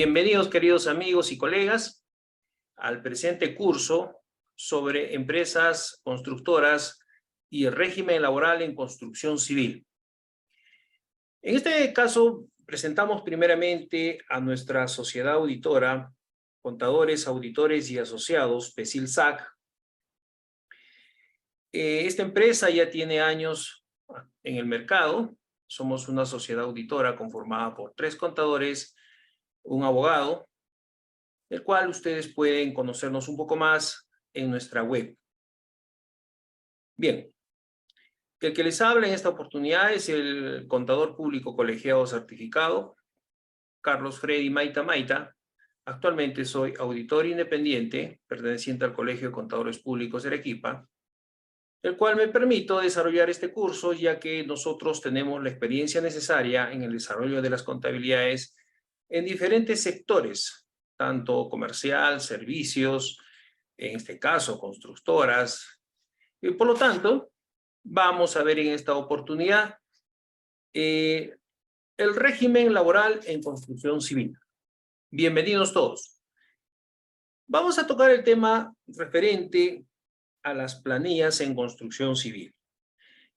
Bienvenidos, queridos amigos y colegas, al presente curso sobre empresas constructoras y el régimen laboral en construcción civil. En este caso, presentamos primeramente a nuestra sociedad auditora, Contadores, Auditores y Asociados, PECIL-SAC. Esta empresa ya tiene años en el mercado. Somos una sociedad auditora conformada por 3 contadores, un abogado, el cual ustedes pueden conocernos un poco más en nuestra web. Bien, el que les habla en esta oportunidad es el contador público colegiado certificado, Carlos Freddy Maita Maita. Actualmente soy auditor independiente, perteneciente al Colegio de Contadores Públicos de Arequipa, el cual me permito desarrollar este curso, ya que nosotros tenemos la experiencia necesaria en el desarrollo de las contabilidades en diferentes sectores, tanto comercial, servicios, en este caso constructoras. Y por lo tanto, vamos a ver en esta oportunidad el régimen laboral en construcción civil. Bienvenidos todos. Vamos a tocar el tema referente a las planillas en construcción civil.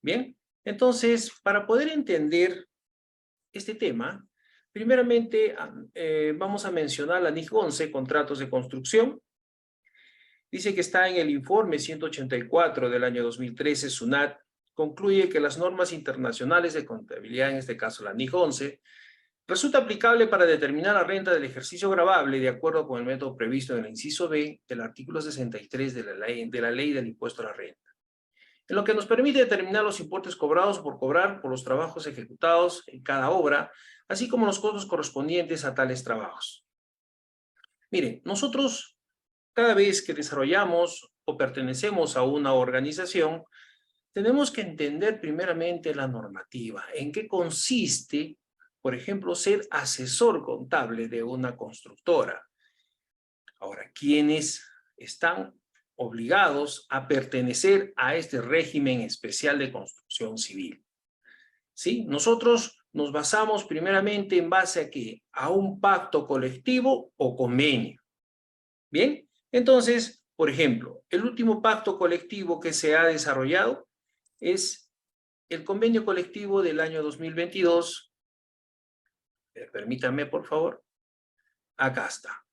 Bien, entonces, para poder entender este tema, primeramente vamos a mencionar la NIC 11, contratos de construcción. Dice que está en el informe 184 del año 2013, SUNAT, concluye que las normas internacionales de contabilidad, en este caso la NIC 11, resulta aplicable para determinar la renta del ejercicio gravable de acuerdo con el método previsto en el inciso B del artículo 63 de la ley del impuesto a la renta, en lo que nos permite determinar los importes cobrados por cobrar por los trabajos ejecutados en cada obra, así como los costos correspondientes a tales trabajos. Miren, nosotros cada vez que desarrollamos o pertenecemos a una organización, tenemos que entender primeramente la normativa, en qué consiste, por ejemplo, ser asesor contable de una constructora. Ahora, ¿quiénes están obligados a pertenecer a este régimen especial de construcción civil? ¿Sí? Nosotros nos basamos primeramente en base a ¿qué? A un pacto colectivo o convenio. ¿Bien? Entonces, por ejemplo, el último pacto colectivo que se ha desarrollado es el convenio colectivo del año 2022. Permítanme, por favor. Acá está.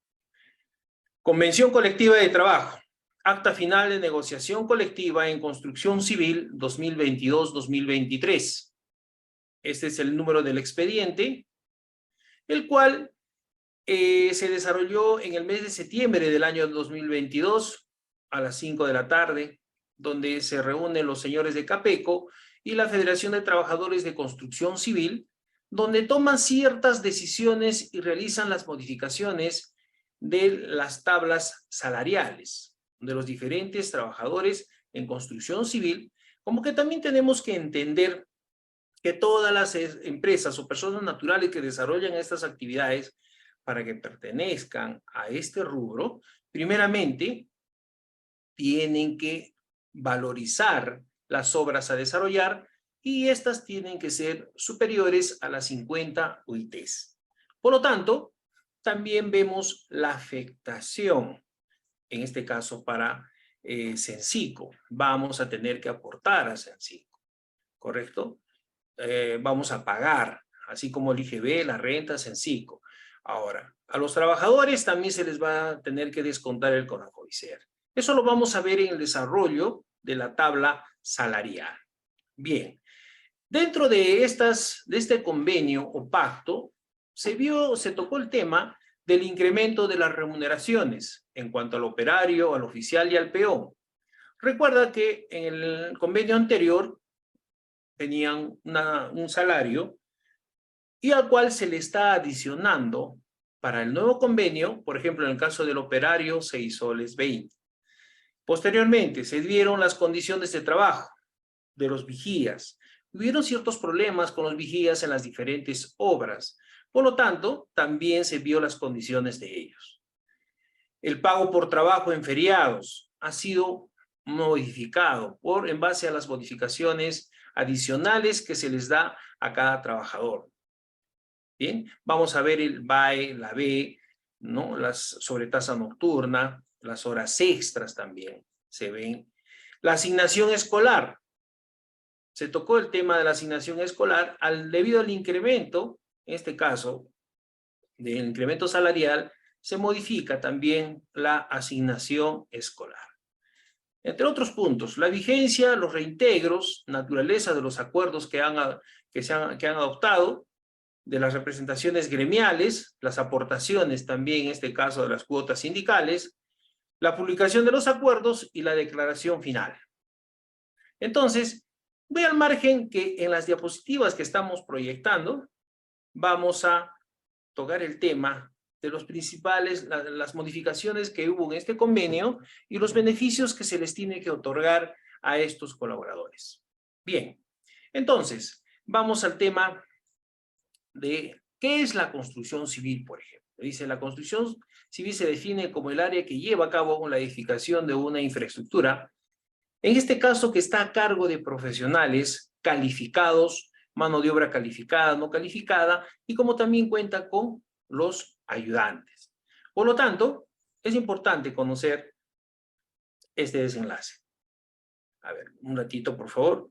Convención colectiva de trabajo. Acta final de negociación colectiva en construcción civil 2022-2023. Este es el número del expediente, el cual se desarrolló en el mes de septiembre del año 2022 a las 5 de la tarde, donde se reúnen los señores de CAPECO y la Federación de Trabajadores de Construcción Civil, donde toman ciertas decisiones y realizan las modificaciones de las tablas salariales de los diferentes trabajadores en construcción civil, como que también tenemos que entender que todas las empresas o personas naturales que desarrollan estas actividades para que pertenezcan a este rubro, primeramente tienen que valorizar las obras a desarrollar y estas tienen que ser superiores a las 50 UITs. Por lo tanto, también vemos la afectación, en este caso para Censico. Vamos a tener que aportar a Censico, ¿correcto? Vamos a pagar, así como el IGB, la renta, Censico. Ahora, a los trabajadores también se les va a tener que descontar el CONACOICER. Eso lo vamos a ver en el desarrollo de la tabla salarial. Bien, dentro de este convenio o pacto, se tocó el tema del incremento de las remuneraciones en cuanto al operario, al oficial y al peón. Recuerda que en el convenio anterior tenían un salario y al cual se le está adicionando para el nuevo convenio, por ejemplo, en el caso del operario, 6 soles 20. Posteriormente, se dieron las condiciones de trabajo de los vigías. Hubieron ciertos problemas con los vigías en las diferentes obras. Por lo tanto, también se vio las condiciones de ellos. El pago por trabajo en feriados ha sido modificado en base a las modificaciones adicionales que se les da a cada trabajador. Bien, vamos a ver el BAE, la B, ¿no? Las sobretasa nocturna, las horas extras también se ven. La asignación escolar. Se tocó el tema de la asignación escolar debido al incremento, en este caso, del incremento salarial, se modifica también la asignación escolar. Entre otros puntos, la vigencia, los reintegros, naturaleza de los acuerdos que han adoptado, de las representaciones gremiales, las aportaciones también, en este caso, de las cuotas sindicales, la publicación de los acuerdos y la declaración final. Entonces, voy al margen que en las diapositivas que estamos proyectando, vamos a tocar el tema de los principales, las modificaciones que hubo en este convenio y los beneficios que se les tiene que otorgar a estos colaboradores. Bien, entonces, vamos al tema de qué es la construcción civil, por ejemplo. Dice, la construcción civil se define como el área que lleva a cabo la edificación de una infraestructura, en este caso que está a cargo de profesionales calificados, mano de obra calificada, no calificada, y como también cuenta con los ayudantes. Por lo tanto, es importante conocer este desenlace. A ver, un ratito, por favor.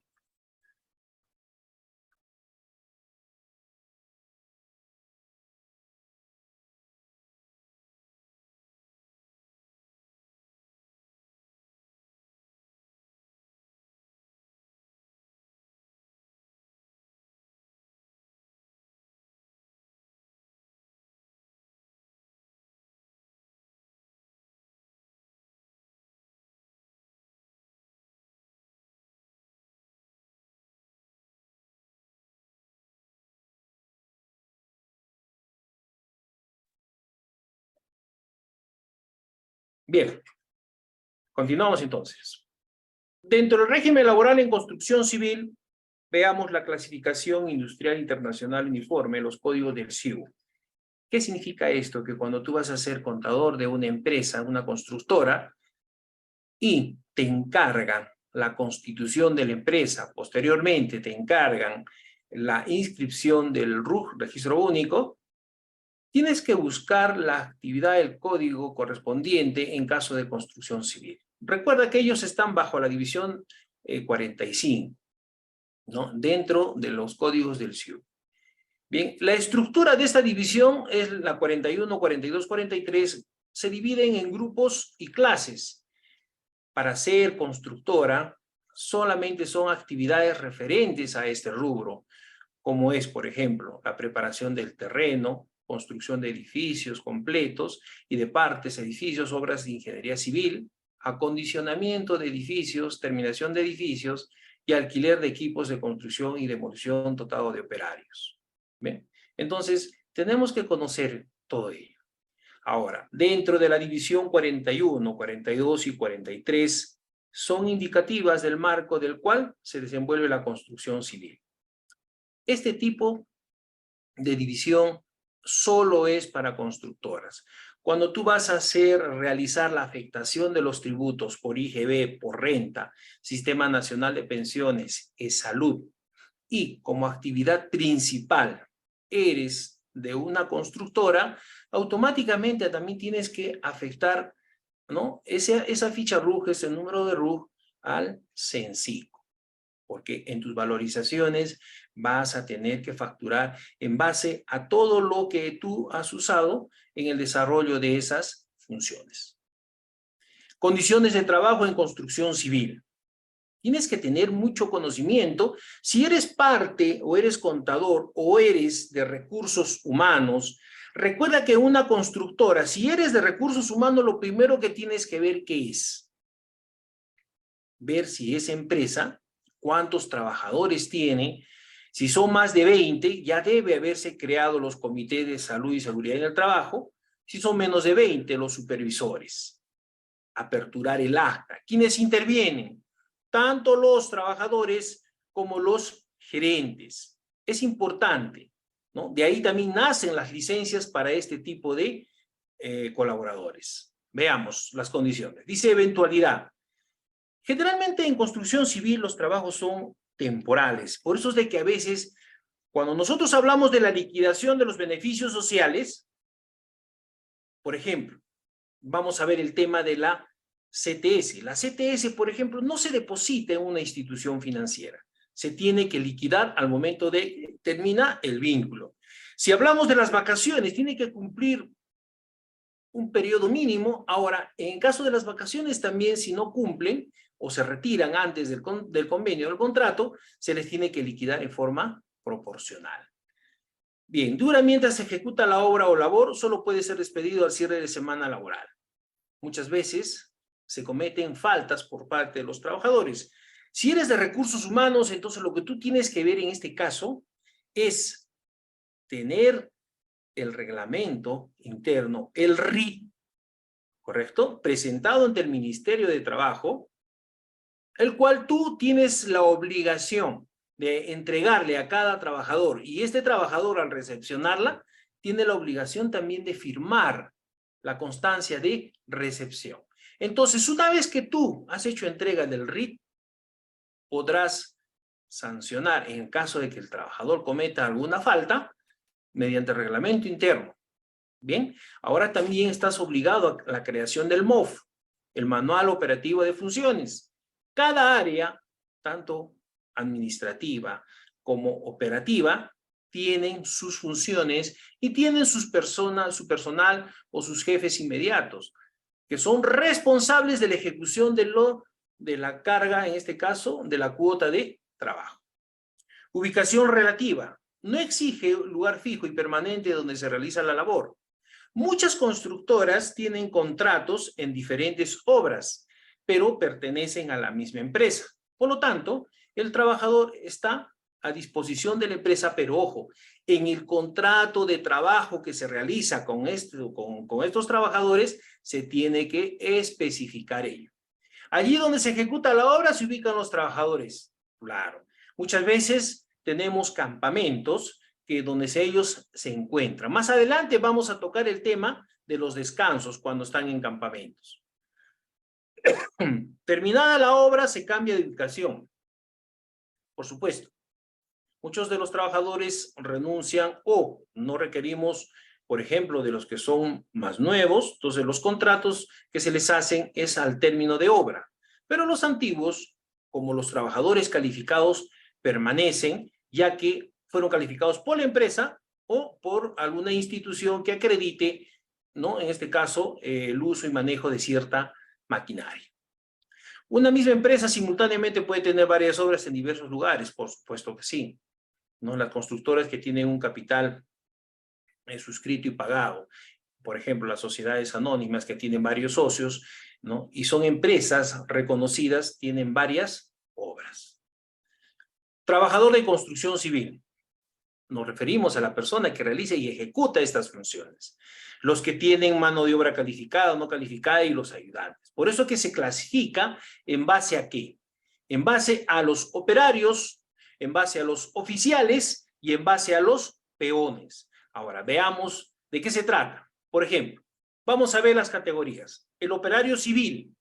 Bien, continuamos entonces. Dentro del régimen laboral en construcción civil, veamos la clasificación industrial internacional uniforme, los códigos del CIU. ¿Qué significa esto? Que cuando tú vas a ser contador de una empresa, una constructora, y te encargan la constitución de la empresa, posteriormente te encargan la inscripción del RUJ, Registro Único, tienes que buscar la actividad del código correspondiente en caso de construcción civil. Recuerda que ellos están bajo la división 45, ¿no? Dentro de los códigos del CIU. Bien, la estructura de esta división es la 41, 42, 43, se dividen en grupos y clases. Para ser constructora, solamente son actividades referentes a este rubro, como es, por ejemplo, la preparación del terreno, construcción de edificios completos y de partes, edificios, obras de ingeniería civil, acondicionamiento de edificios, terminación de edificios y alquiler de equipos de construcción y demolición dotado de operarios. ¿Bien? Entonces, tenemos que conocer todo ello. Ahora, dentro de la división 41, 42 y 43 son indicativas del marco del cual se desenvuelve la construcción civil. Este tipo de división solo es para constructoras. Cuando tú vas a realizar la afectación de los tributos por IGB, por renta, Sistema Nacional de Pensiones, salud, y como actividad principal eres de una constructora, automáticamente también tienes que afectar, ¿no? Esa ficha RUJ, ese número de RUJ al CENCICO, porque en tus valorizaciones vas a tener que facturar en base a todo lo que tú has usado en el desarrollo de esas funciones. Condiciones de trabajo en construcción civil. Tienes que tener mucho conocimiento. Si eres parte o eres contador o eres de recursos humanos, recuerda que una constructora, si eres de recursos humanos, lo primero que tienes que ver qué es. Ver si esa empresa, cuántos trabajadores tiene. Si son más de 20, ya debe haberse creado los comités de salud y seguridad en el trabajo. Si son menos de 20, los supervisores. Aperturar el acta. ¿Quiénes intervienen? Tanto los trabajadores como los gerentes. Es importante, ¿no? De ahí también nacen las licencias para este tipo de colaboradores. Veamos las condiciones. Dice eventualidad. Generalmente en construcción civil los trabajos son temporales. Por eso es de que a veces, cuando nosotros hablamos de la liquidación de los beneficios sociales, Por ejemplo, vamos a ver el tema de la CTS. La CTS, por ejemplo, no se deposita en una institución financiera. Se tiene que liquidar al momento de terminar el vínculo. Si hablamos de las vacaciones, tiene que cumplir un periodo mínimo. Ahora, en caso de las vacaciones también, si no cumplen o se retiran antes del convenio o del contrato, se les tiene que liquidar en forma proporcional. Bien, dura mientras se ejecuta la obra o labor, solo puede ser despedido al cierre de semana laboral. Muchas veces se cometen faltas por parte de los trabajadores. Si eres de recursos humanos, entonces lo que tú tienes que ver en este caso es tener el reglamento interno, el RIT, ¿correcto? Presentado ante el Ministerio de Trabajo, el cual tú tienes la obligación de entregarle a cada trabajador, y este trabajador al recepcionarla tiene la obligación también de firmar la constancia de recepción. Entonces, una vez que tú has hecho entrega del RIT, podrás sancionar en caso de que el trabajador cometa alguna falta mediante reglamento interno. Bien, ahora también estás obligado a la creación del MOF, el Manual Operativo de Funciones. Cada área, tanto administrativa como operativa, tienen sus funciones y tienen su personal o sus jefes inmediatos, que son responsables de la ejecución de la carga, en este caso, de la cuota de trabajo. Ubicación relativa. No exige lugar fijo y permanente donde se realiza la labor. Muchas constructoras tienen contratos en diferentes obras, pero pertenecen a la misma empresa. Por lo tanto, el trabajador está a disposición de la empresa, pero ojo, en el contrato de trabajo que se realiza con estos trabajadores, se tiene que especificar ello. Allí donde se ejecuta la obra se ubican los trabajadores. Claro, muchas veces tenemos campamentos donde ellos se encuentran. Más adelante vamos a tocar el tema de los descansos cuando están en campamentos. Terminada la obra, se cambia de ubicación. Por supuesto, muchos de los trabajadores renuncian o no requerimos, por ejemplo, de los que son más nuevos, entonces los contratos que se les hacen es al término de obra. Pero los antiguos, como los trabajadores calificados, permanecen, ya que fueron calificados por la empresa o por alguna institución que acredite, ¿no? En este caso, el uso y manejo de cierta maquinaria. Una misma empresa simultáneamente puede tener varias obras en diversos lugares, por supuesto que sí, ¿no? Las constructoras que tienen un capital suscrito y pagado, por ejemplo, las sociedades anónimas que tienen varios socios, ¿no? Y son empresas reconocidas, tienen varias obras. Trabajador de construcción civil. Nos referimos a la persona que realiza y ejecuta estas funciones. Los que tienen mano de obra calificada o no calificada y los ayudantes. Por eso que se clasifica en base a ¿qué? En base a los operarios, en base a los oficiales y en base a los peones. Ahora, veamos de qué se trata. Por ejemplo, vamos a ver las categorías. El operario civil.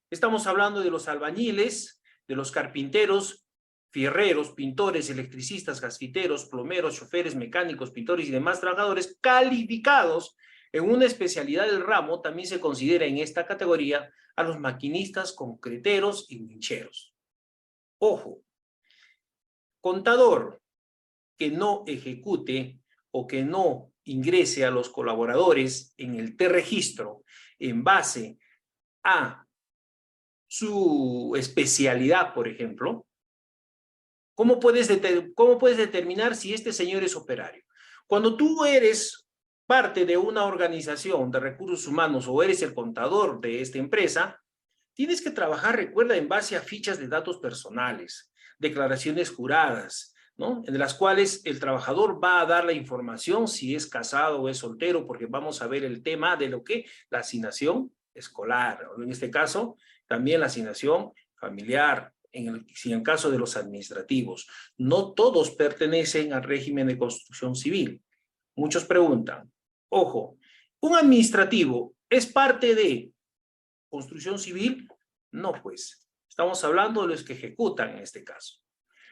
Estamos hablando de los albañiles, de los carpinteros, fierreros, pintores, electricistas, gasfiteros, plomeros, choferes, mecánicos, pintores y demás trabajadores calificados en una especialidad del ramo. También se considera en esta categoría a los maquinistas, concreteros y wincheros. Ojo, contador que no ejecute o que no ingrese a los colaboradores en el T-registro en base a su especialidad, por ejemplo, ¿cómo puedes determinar si este señor es operario? Cuando tú eres parte de una organización de recursos humanos o eres el contador de esta empresa, tienes que trabajar, recuerda, en base a fichas de datos personales, declaraciones juradas, ¿no? En las cuales el trabajador va a dar la información si es casado o es soltero, porque vamos a ver el tema de lo que la asignación escolar, o en este caso, también la asignación familiar, en el caso de los administrativos. No todos pertenecen al régimen de construcción civil. Muchos preguntan, ojo, ¿un administrativo es parte de construcción civil? No, pues, estamos hablando de los que ejecutan en este caso.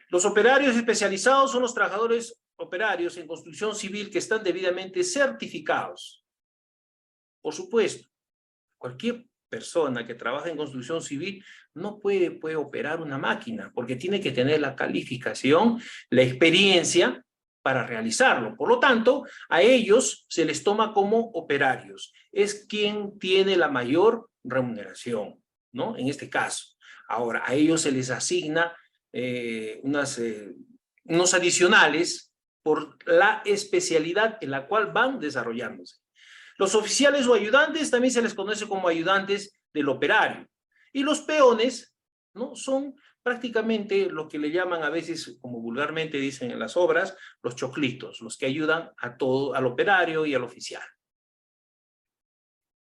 Los operarios especializados son los trabajadores operarios en construcción civil que están debidamente certificados. Por supuesto, cualquier persona que trabaja en construcción civil no puede operar una máquina, porque tiene que tener la calificación, la experiencia para realizarlo. Por lo tanto, a ellos se les toma como operarios. Es quien tiene la mayor remuneración, ¿no? En este caso. Ahora, a ellos se les asigna unos adicionales por la especialidad en la cual van desarrollándose. Los oficiales o ayudantes también se les conoce como ayudantes del operario. Y los peones, ¿no? Son prácticamente lo que le llaman a veces, como vulgarmente dicen en las obras, los choclitos, los que ayudan a todo, al operario y al oficial.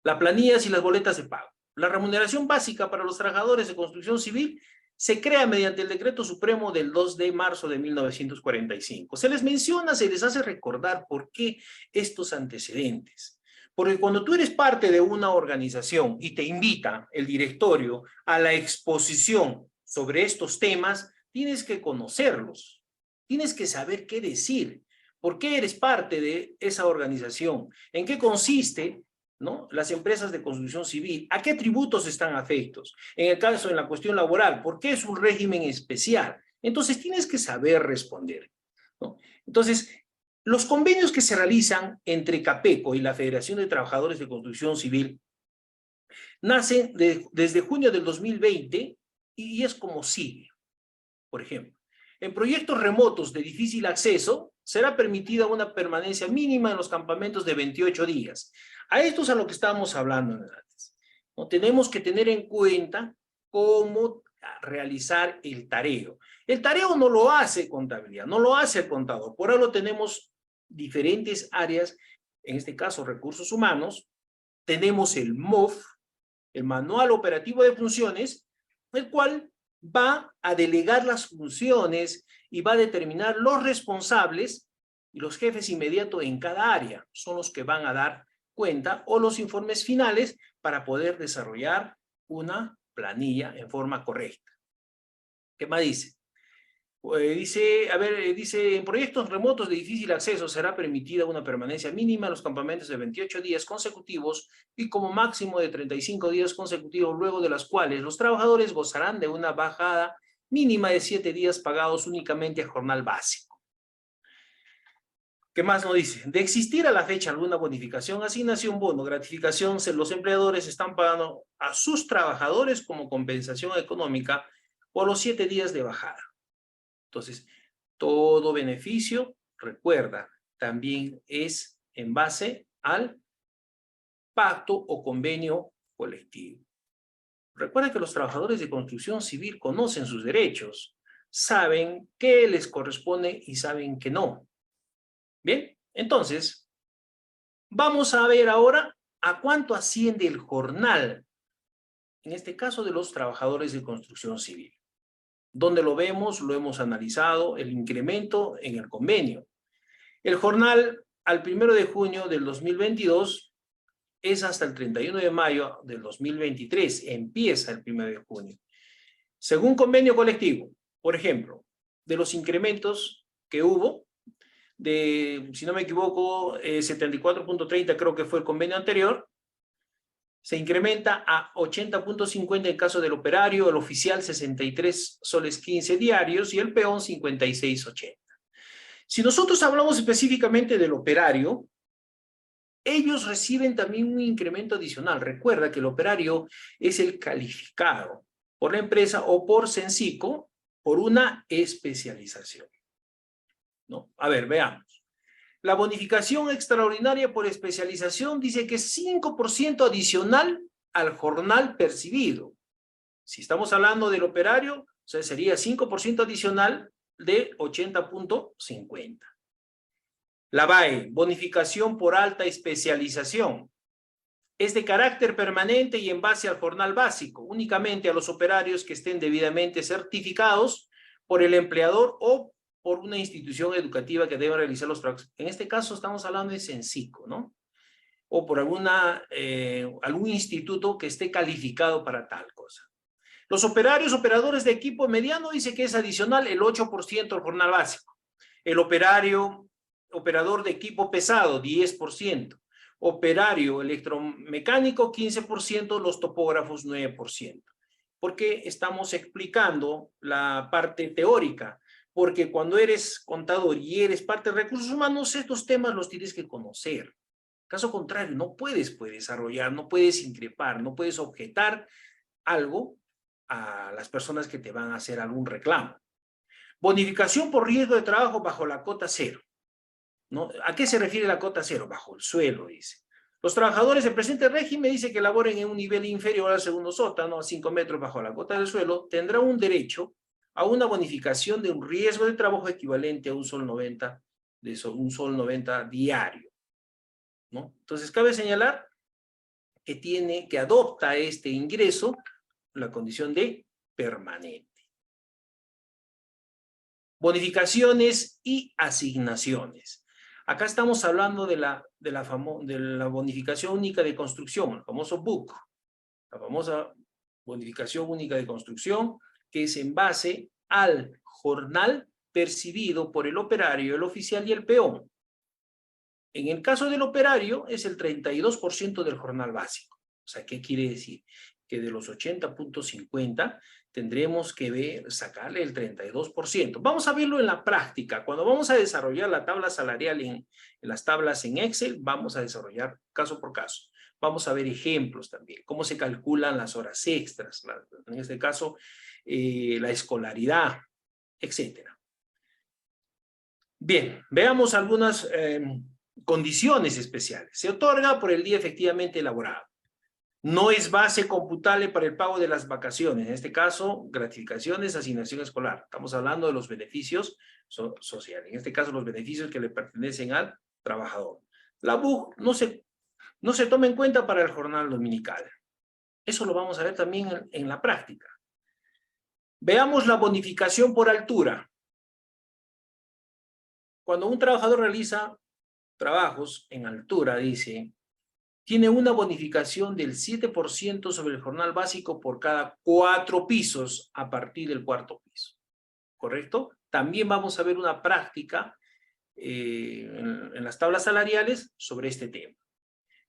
Las planillas y las boletas de pago. La remuneración básica para los trabajadores de construcción civil se crea mediante el Decreto Supremo del 2 de marzo de 1945. Se les menciona, se les hace recordar por qué estos antecedentes. Porque cuando tú eres parte de una organización y te invita el directorio a la exposición sobre estos temas, tienes que conocerlos, tienes que saber qué decir, por qué eres parte de esa organización, en qué consiste, ¿no? Las empresas de construcción civil, ¿a qué tributos están afectos? En el caso, en la cuestión laboral, ¿por qué es un régimen especial? Entonces tienes que saber responder, ¿no? Entonces, los convenios que se realizan entre CAPECO y la Federación de Trabajadores de Construcción Civil nacen desde junio del 2020 y es como sigue. Por ejemplo, en proyectos remotos de difícil acceso será permitida una permanencia mínima en los campamentos de 28 días. A esto es a lo que estábamos hablando antes, ¿no? Tenemos que tener en cuenta cómo realizar el tareo. El tareo no lo hace contabilidad, no lo hace el contador. Por ahora tenemos diferentes áreas, en este caso recursos humanos. Tenemos el MOF, el Manual Operativo de Funciones, el cual va a delegar las funciones y va a determinar los responsables y los jefes inmediatos en cada área. Son los que van a dar cuenta o los informes finales para poder desarrollar una planilla en forma correcta. ¿Qué más dice? Dice, en proyectos remotos de difícil acceso será permitida una permanencia mínima en los campamentos de 28 días consecutivos y como máximo de 35 días consecutivos, luego de las cuales los trabajadores gozarán de una bajada mínima de 7 días pagados únicamente a jornal básico. ¿Qué más nos dice? De existir a la fecha alguna bonificación, asignación, bono, gratificación, los empleadores están pagando a sus trabajadores como compensación económica por los 7 días de bajada. Entonces, todo beneficio, recuerda, también es en base al pacto o convenio colectivo. Recuerda que los trabajadores de construcción civil conocen sus derechos, saben qué les corresponde y saben que no. Bien, entonces, vamos a ver ahora a cuánto asciende el jornal, en este caso de los trabajadores de construcción civil. ¿Dónde lo vemos? Lo hemos analizado, el incremento en el convenio. El jornal al 1 de junio del 2022 es hasta el 31 de mayo del 2023. Empieza el 1 de junio. Según convenio colectivo, por ejemplo, de los incrementos que hubo, si no me equivoco, 74.30 creo que fue el convenio anterior, se incrementa a 80.50 en caso del operario, el oficial 63 soles 15 diarios y el peón 56.80. Si nosotros hablamos específicamente del operario, ellos reciben también un incremento adicional. Recuerda que el operario es el calificado por la empresa o por Censico por una especialización, ¿no? A ver, veamos. La bonificación extraordinaria por especialización dice que es 5% adicional al jornal percibido. Si estamos hablando del operario, o sea, sería 5% adicional de 80.50. La BAE, bonificación por alta especialización. Es de carácter permanente y en base al jornal básico, únicamente a los operarios que estén debidamente certificados por el empleador o por una institución educativa que deba realizar los trabajos. En este caso estamos hablando de Censico, ¿no? O por algún instituto que esté calificado para tal cosa. Los operadores de equipo mediano dice que es adicional el 8% al jornal básico. El operador de equipo pesado, 10%. operario electromecánico 15%, los topógrafos 9%. ¿Por qué estamos explicando la parte teórica? Porque cuando eres contador y eres parte de recursos humanos, estos temas los tienes que conocer. Caso contrario, no puedes desarrollar, no puedes increpar, no puedes objetar algo a las personas que te van a hacer algún reclamo. Bonificación por riesgo de trabajo bajo la cota cero, ¿no? ¿A qué se refiere la cota cero? Bajo el suelo, dice. Los trabajadores del presente régimen dice que laboren en un nivel inferior al segundo sótano, a 5 metros bajo la cota del suelo, tendrán un derecho a una bonificación de un riesgo de trabajo equivalente a un sol 90, un sol 90 diario, ¿no? Entonces, cabe señalar que adopta este ingreso la condición de permanente. Bonificaciones y asignaciones. Acá estamos hablando de la bonificación única de construcción, el famoso BUC, la famosa bonificación única de construcción, que es en base al jornal percibido por el operario, el oficial y el peón. En el caso del operario es el 32% del jornal básico. O sea, ¿qué quiere decir? Que de los 80.50 tendremos que sacarle el 32%. Vamos a verlo en la práctica. Cuando vamos a desarrollar la tabla salarial en las tablas en Excel, vamos a desarrollar caso por caso. Vamos a ver ejemplos también, cómo se calculan las horas extras, en este caso, la escolaridad, etcétera. Bien, veamos algunas condiciones especiales. Se otorga por el día efectivamente elaborado. No es base computable para el pago de las vacaciones. En este caso, gratificaciones, asignación escolar. Estamos hablando de los beneficios sociales. En este caso, los beneficios que le pertenecen al trabajador. La BUC no se toma en cuenta para el jornal dominical. Eso lo vamos a ver también en la práctica. Veamos la bonificación por altura. Cuando un trabajador realiza trabajos en altura, dice, tiene una bonificación del 7% sobre el jornal básico por cada 4 pisos a partir del 4.º piso. ¿Correcto? También vamos a ver una práctica en las tablas salariales sobre este tema.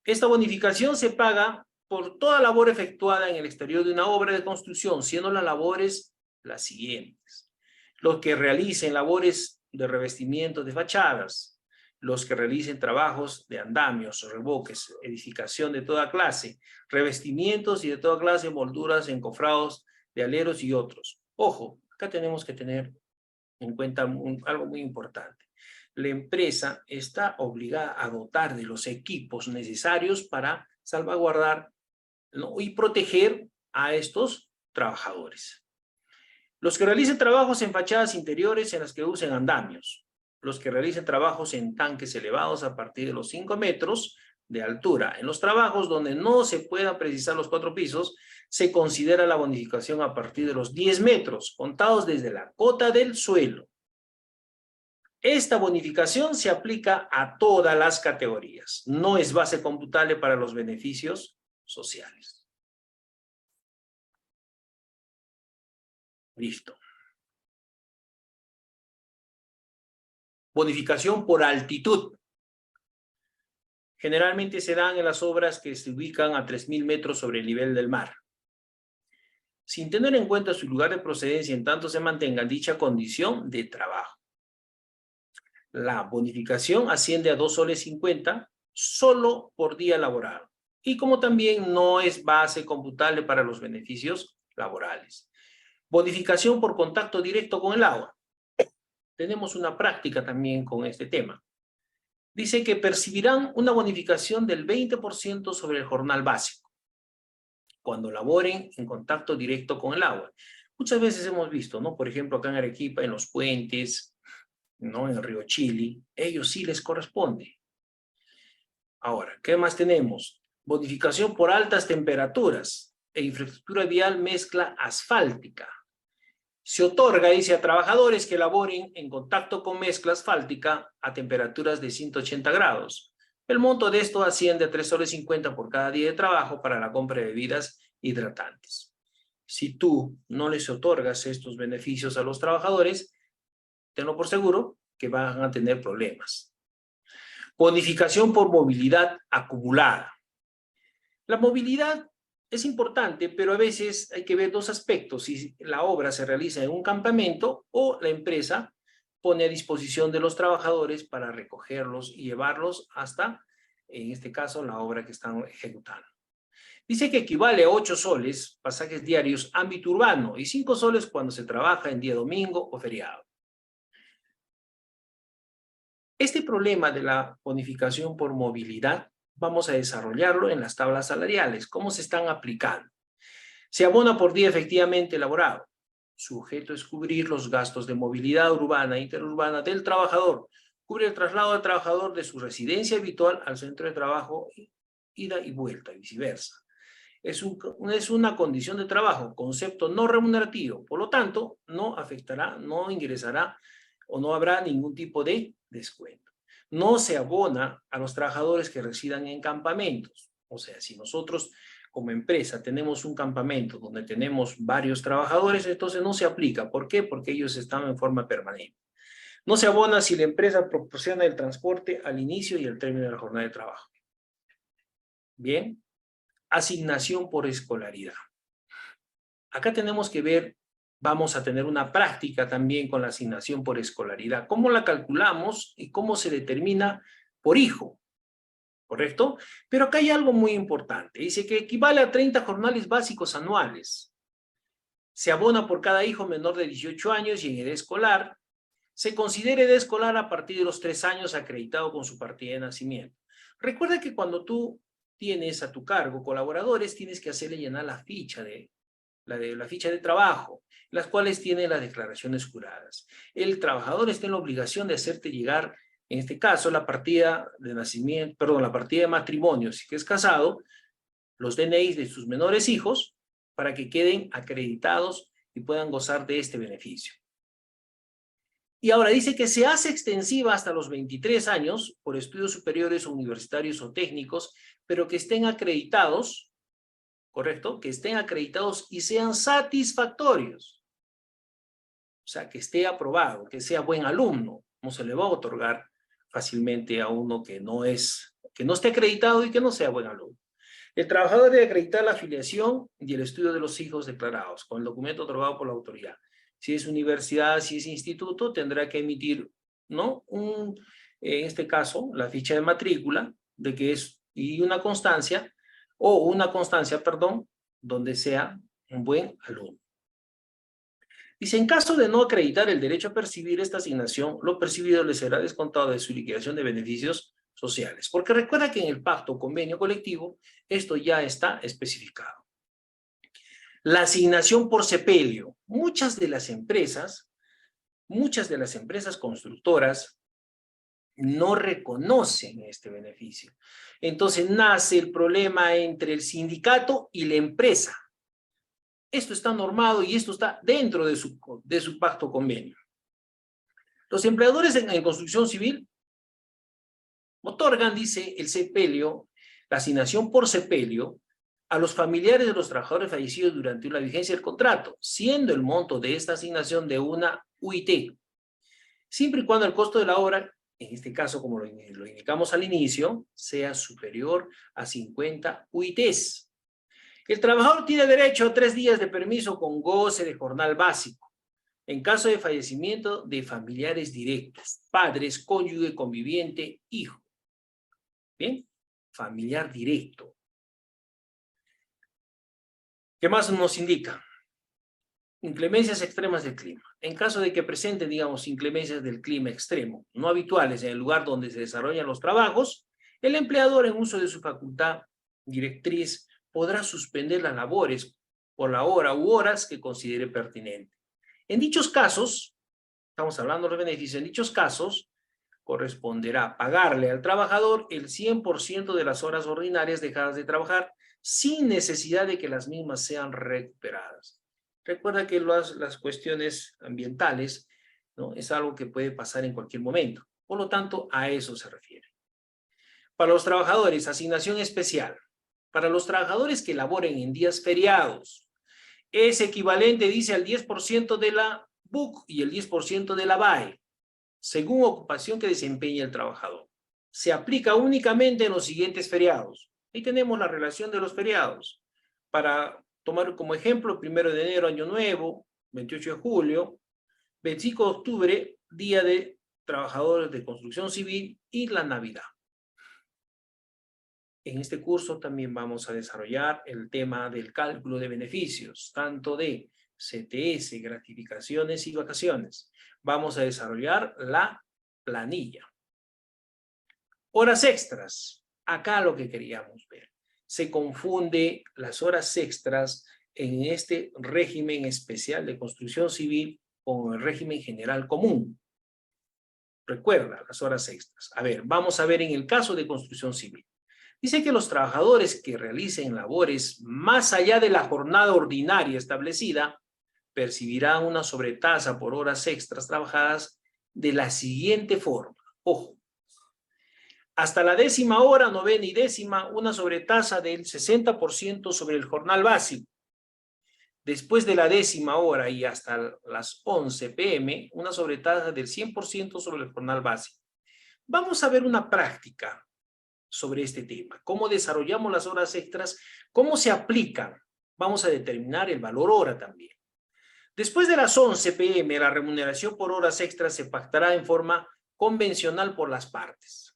Esta bonificación se paga por toda labor efectuada en el exterior de una obra de construcción, siendo las labores las siguientes. Los que realicen labores de revestimiento de fachadas, los que realicen trabajos de andamios, revoques, edificación de toda clase, revestimientos y de toda clase, molduras, encofrados de aleros y otros. Ojo, acá tenemos que tener en cuenta algo muy importante. La empresa está obligada a dotar de los equipos necesarios para salvaguardar, ¿no?, y proteger a estos trabajadores. Los que realicen trabajos en fachadas interiores en las que usen andamios, los que realicen trabajos en tanques elevados a partir de los 5 metros de altura. En los trabajos donde no se puedan precisar los 4 pisos, se considera la bonificación a partir de los 10 metros, contados desde la cota del suelo. Esta bonificación se aplica a todas las categorías. No es base computable para los beneficios sociales. Listo. Bonificación por altitud. Generalmente se dan en las obras que se ubican a 3.000 metros sobre el nivel del mar. Sin tener en cuenta su lugar de procedencia en tanto se mantenga dicha condición de trabajo. La bonificación asciende a 2,50 soles solo por día laborado. Y como también no es base computable para los beneficios laborales. Bonificación por contacto directo con el agua. Tenemos una práctica también con este tema. Dice que percibirán una bonificación del 20% sobre el jornal básico cuando laboren en contacto directo con el agua. Muchas veces hemos visto, ¿no? Por ejemplo, acá en Arequipa, en los puentes, ¿no?, en el río Chili, ellos sí les corresponde. Ahora, ¿qué más tenemos? Bonificación por altas temperaturas e infraestructura vial mezcla asfáltica. Se otorga, dice, a trabajadores que laboren en contacto con mezcla asfáltica a temperaturas de 180 grados. El monto de esto asciende a 3,50 soles por cada día de trabajo para la compra de bebidas hidratantes. Si tú no les otorgas estos beneficios a los trabajadores, tenlo por seguro que van a tener problemas. Bonificación por movilidad acumulada. La movilidad es importante, pero a veces hay que ver dos aspectos: si la obra se realiza en un campamento o la empresa pone a disposición de los trabajadores para recogerlos y llevarlos hasta, en este caso, la obra que están ejecutando. Dice que equivale a 8 soles, pasajes diarios, ámbito urbano, y 5 soles cuando se trabaja en día domingo o feriado. Este problema de la bonificación por movilidad vamos a desarrollarlo en las tablas salariales. ¿Cómo se están aplicando? Se abona por día efectivamente elaborado. Su objeto es cubrir los gastos de movilidad urbana e interurbana del trabajador. Cubre el traslado del trabajador de su residencia habitual al centro de trabajo, ida y vuelta, y viceversa. Es una condición de trabajo, concepto no remunerativo. Por lo tanto, no afectará, no ingresará o no habrá ningún tipo de descuento. No se abona a los trabajadores que residan en campamentos. O sea, si nosotros como empresa tenemos un campamento donde tenemos varios trabajadores, entonces no se aplica. ¿Por qué? Porque ellos están en forma permanente. No se abona si la empresa proporciona el transporte al inicio y al término de la jornada de trabajo. Bien. Asignación por escolaridad. Acá tenemos que ver, vamos a tener una práctica también con la asignación por escolaridad. ¿Cómo la calculamos y cómo se determina por hijo? ¿Correcto? Pero acá hay algo muy importante. Dice que equivale a 30 jornales básicos anuales. Se abona por cada hijo menor de 18 años y en edad escolar. Se considera edad escolar a partir de los 3 años acreditado con su partida de nacimiento. Recuerda que cuando tú tienes a tu cargo colaboradores, tienes que hacerle llenar la ficha de trabajo, las cuales tiene las declaraciones juradas. El trabajador está en la obligación de hacerte llegar, en este caso, la partida de nacimiento, perdón, la partida de matrimonio, si que es casado, los DNIs de sus menores hijos, para que queden acreditados y puedan gozar de este beneficio. Y ahora dice que se hace extensiva hasta los 23 años por estudios superiores o universitarios o técnicos, pero que estén acreditados, ¿correcto? Que estén acreditados y sean satisfactorios. O sea, que esté aprobado, que sea buen alumno. No se le va a otorgar fácilmente a uno que no esté acreditado y que no sea buen alumno. El trabajador debe acreditar la afiliación y el estudio de los hijos declarados con el documento otorgado por la autoridad. Si es universidad, si es instituto, tendrá que emitir, ¿no? En este caso, la ficha de matrícula de que es, y una constancia, perdón, donde sea un buen alumno. Dice, en caso de no acreditar el derecho a percibir esta asignación, lo percibido le será descontado de su liquidación de beneficios sociales. Porque recuerda que en el pacto o convenio colectivo, esto ya está especificado. La asignación por sepelio. Muchas de las empresas constructoras no reconocen este beneficio. Entonces nace el problema entre el sindicato y la empresa. Esto está normado y esto está dentro de su pacto convenio. Los empleadores en construcción civil otorgan, dice el sepelio, la asignación por sepelio, a los familiares de los trabajadores fallecidos durante la vigencia del contrato, siendo el monto de esta asignación de una UIT, siempre y cuando el costo de la obra, en este caso como lo indicamos al inicio, sea superior a 50 UITs. El trabajador tiene derecho a 3 días de permiso con goce de jornal básico, en caso de fallecimiento de familiares directos, padres, cónyuge, conviviente, hijo. ¿Bien? Familiar directo. ¿Qué más nos indica? Inclemencias extremas del clima. En caso de que presenten, digamos, inclemencias del clima extremo, no habituales en el lugar donde se desarrollan los trabajos, el empleador, en uso de su facultad directriz, podrá suspender las labores por la hora u horas que considere pertinente. En dichos casos, estamos hablando de los beneficios, en dichos casos, corresponderá pagarle al trabajador el 100% de las horas ordinarias dejadas de trabajar, sin necesidad de que las mismas sean recuperadas. Recuerda que las cuestiones ambientales, ¿no?, es algo que puede pasar en cualquier momento. Por lo tanto, a eso se refiere. Para los trabajadores, asignación especial. Para los trabajadores que laboren en días feriados, es equivalente, dice, al 10% de la BUC y el 10% de la BAE, según ocupación que desempeñe el trabajador. se aplica únicamente en los siguientes feriados. Ahí tenemos la relación de los feriados. Para tomar como ejemplo, 1 de enero, Año Nuevo, 28 de julio, 25 de octubre, Día de Trabajadores de Construcción Civil y la Navidad. En este curso también vamos a desarrollar el tema del cálculo de beneficios, tanto de CTS, gratificaciones y vacaciones. Vamos a desarrollar la planilla. Horas extras. Acá lo que queríamos ver. Se confunde las horas extras en este régimen especial de construcción civil con el régimen general común. Recuerda las horas extras. A ver, vamos a ver en el caso de construcción civil. Dice que los trabajadores que realicen labores más allá de la jornada ordinaria establecida percibirán una sobretasa por horas extras trabajadas de la siguiente forma. Ojo. Hasta la 10ª hora, 9ª y 10ª, una sobretasa del 60% sobre el jornal básico. Después de la 10ª hora y hasta las 11 p.m., una sobretasa del 100% sobre el jornal básico. Vamos a ver una práctica sobre este tema. ¿Cómo desarrollamos las horas extras? ¿Cómo se aplican? Vamos a determinar el valor hora también. Después de las 11 p.m., la remuneración por horas extras se pactará en forma convencional por las partes.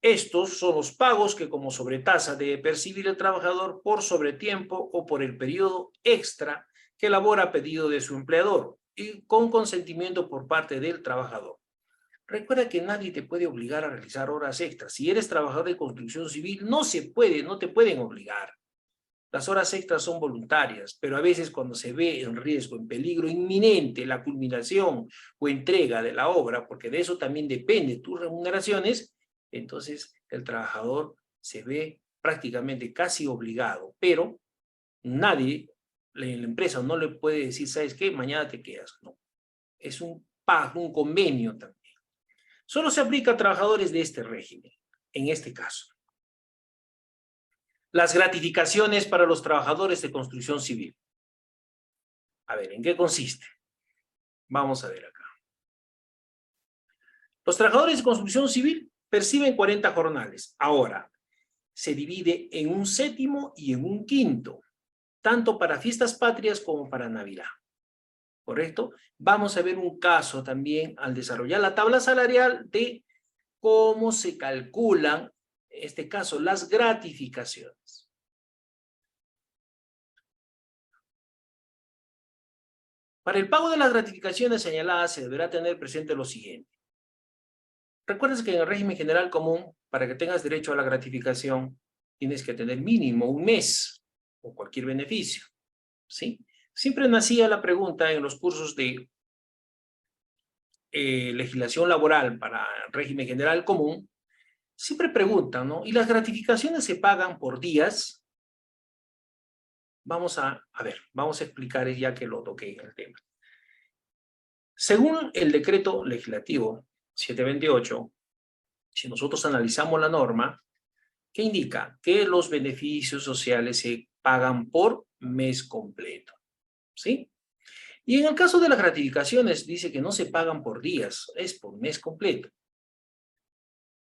Estos son los pagos que como sobretasa debe percibir el trabajador por sobretiempo o por el periodo extra que elabora a pedido de su empleador y con consentimiento por parte del trabajador. Recuerda que nadie te puede obligar a realizar horas extras. Si eres trabajador de construcción civil, no te pueden obligar. Las horas extras son voluntarias, pero a veces cuando se ve en riesgo, en peligro inminente la culminación o entrega de la obra, porque de eso también depende tus remuneraciones, entonces el trabajador se ve prácticamente casi obligado, pero nadie, la empresa no le puede decir, ¿sabes qué? Mañana te quedas. No. Es un pago, un convenio también. Solo se aplica a trabajadores de este régimen, en este caso. Las gratificaciones para los trabajadores de construcción civil. A ver, ¿en qué consiste? Vamos a ver acá. Los trabajadores de construcción civil perciben 40 jornales. Ahora, se divide en un 7º y en un 5º, tanto para fiestas patrias como para Navidad. ¿Correcto? Vamos a ver un caso también al desarrollar la tabla salarial de cómo se calculan, en este caso, las gratificaciones. Para el pago de las gratificaciones señaladas se deberá tener presente lo siguiente. Recuerda que en el régimen general común, para que tengas derecho a la gratificación, tienes que tener mínimo un mes o cualquier beneficio, ¿sí? Siempre nacía la pregunta en los cursos de legislación laboral para el régimen general común, siempre preguntan, ¿no? ¿Y las gratificaciones se pagan por días? Vamos a ver, vamos a explicar ya que lo toqué en el tema. Según el decreto legislativo 728, si nosotros analizamos la norma, ¿qué indica? Que los beneficios sociales se pagan por mes completo, ¿sí? Y en el caso de las gratificaciones dice que no se pagan por días, es por mes completo.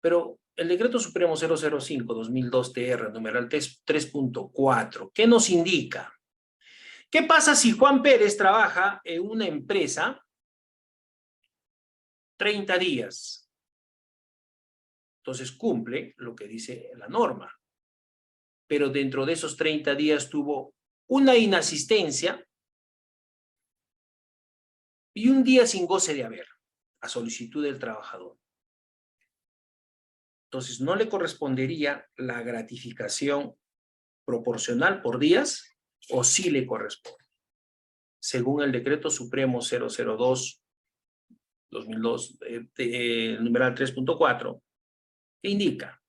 Pero el Decreto Supremo 005-2002-TR, numeral 3.4, ¿qué nos indica? ¿Qué pasa si Juan Pérez trabaja en una empresa 30 días? Entonces cumple lo que dice la norma. Pero dentro de esos 30 días tuvo una inasistencia y un día sin goce de haber, a solicitud del trabajador. Entonces, ¿no le correspondería la gratificación proporcional por días o sí le corresponde? Según el Decreto Supremo 002-2002, numeral 3.4, ¿qué indica?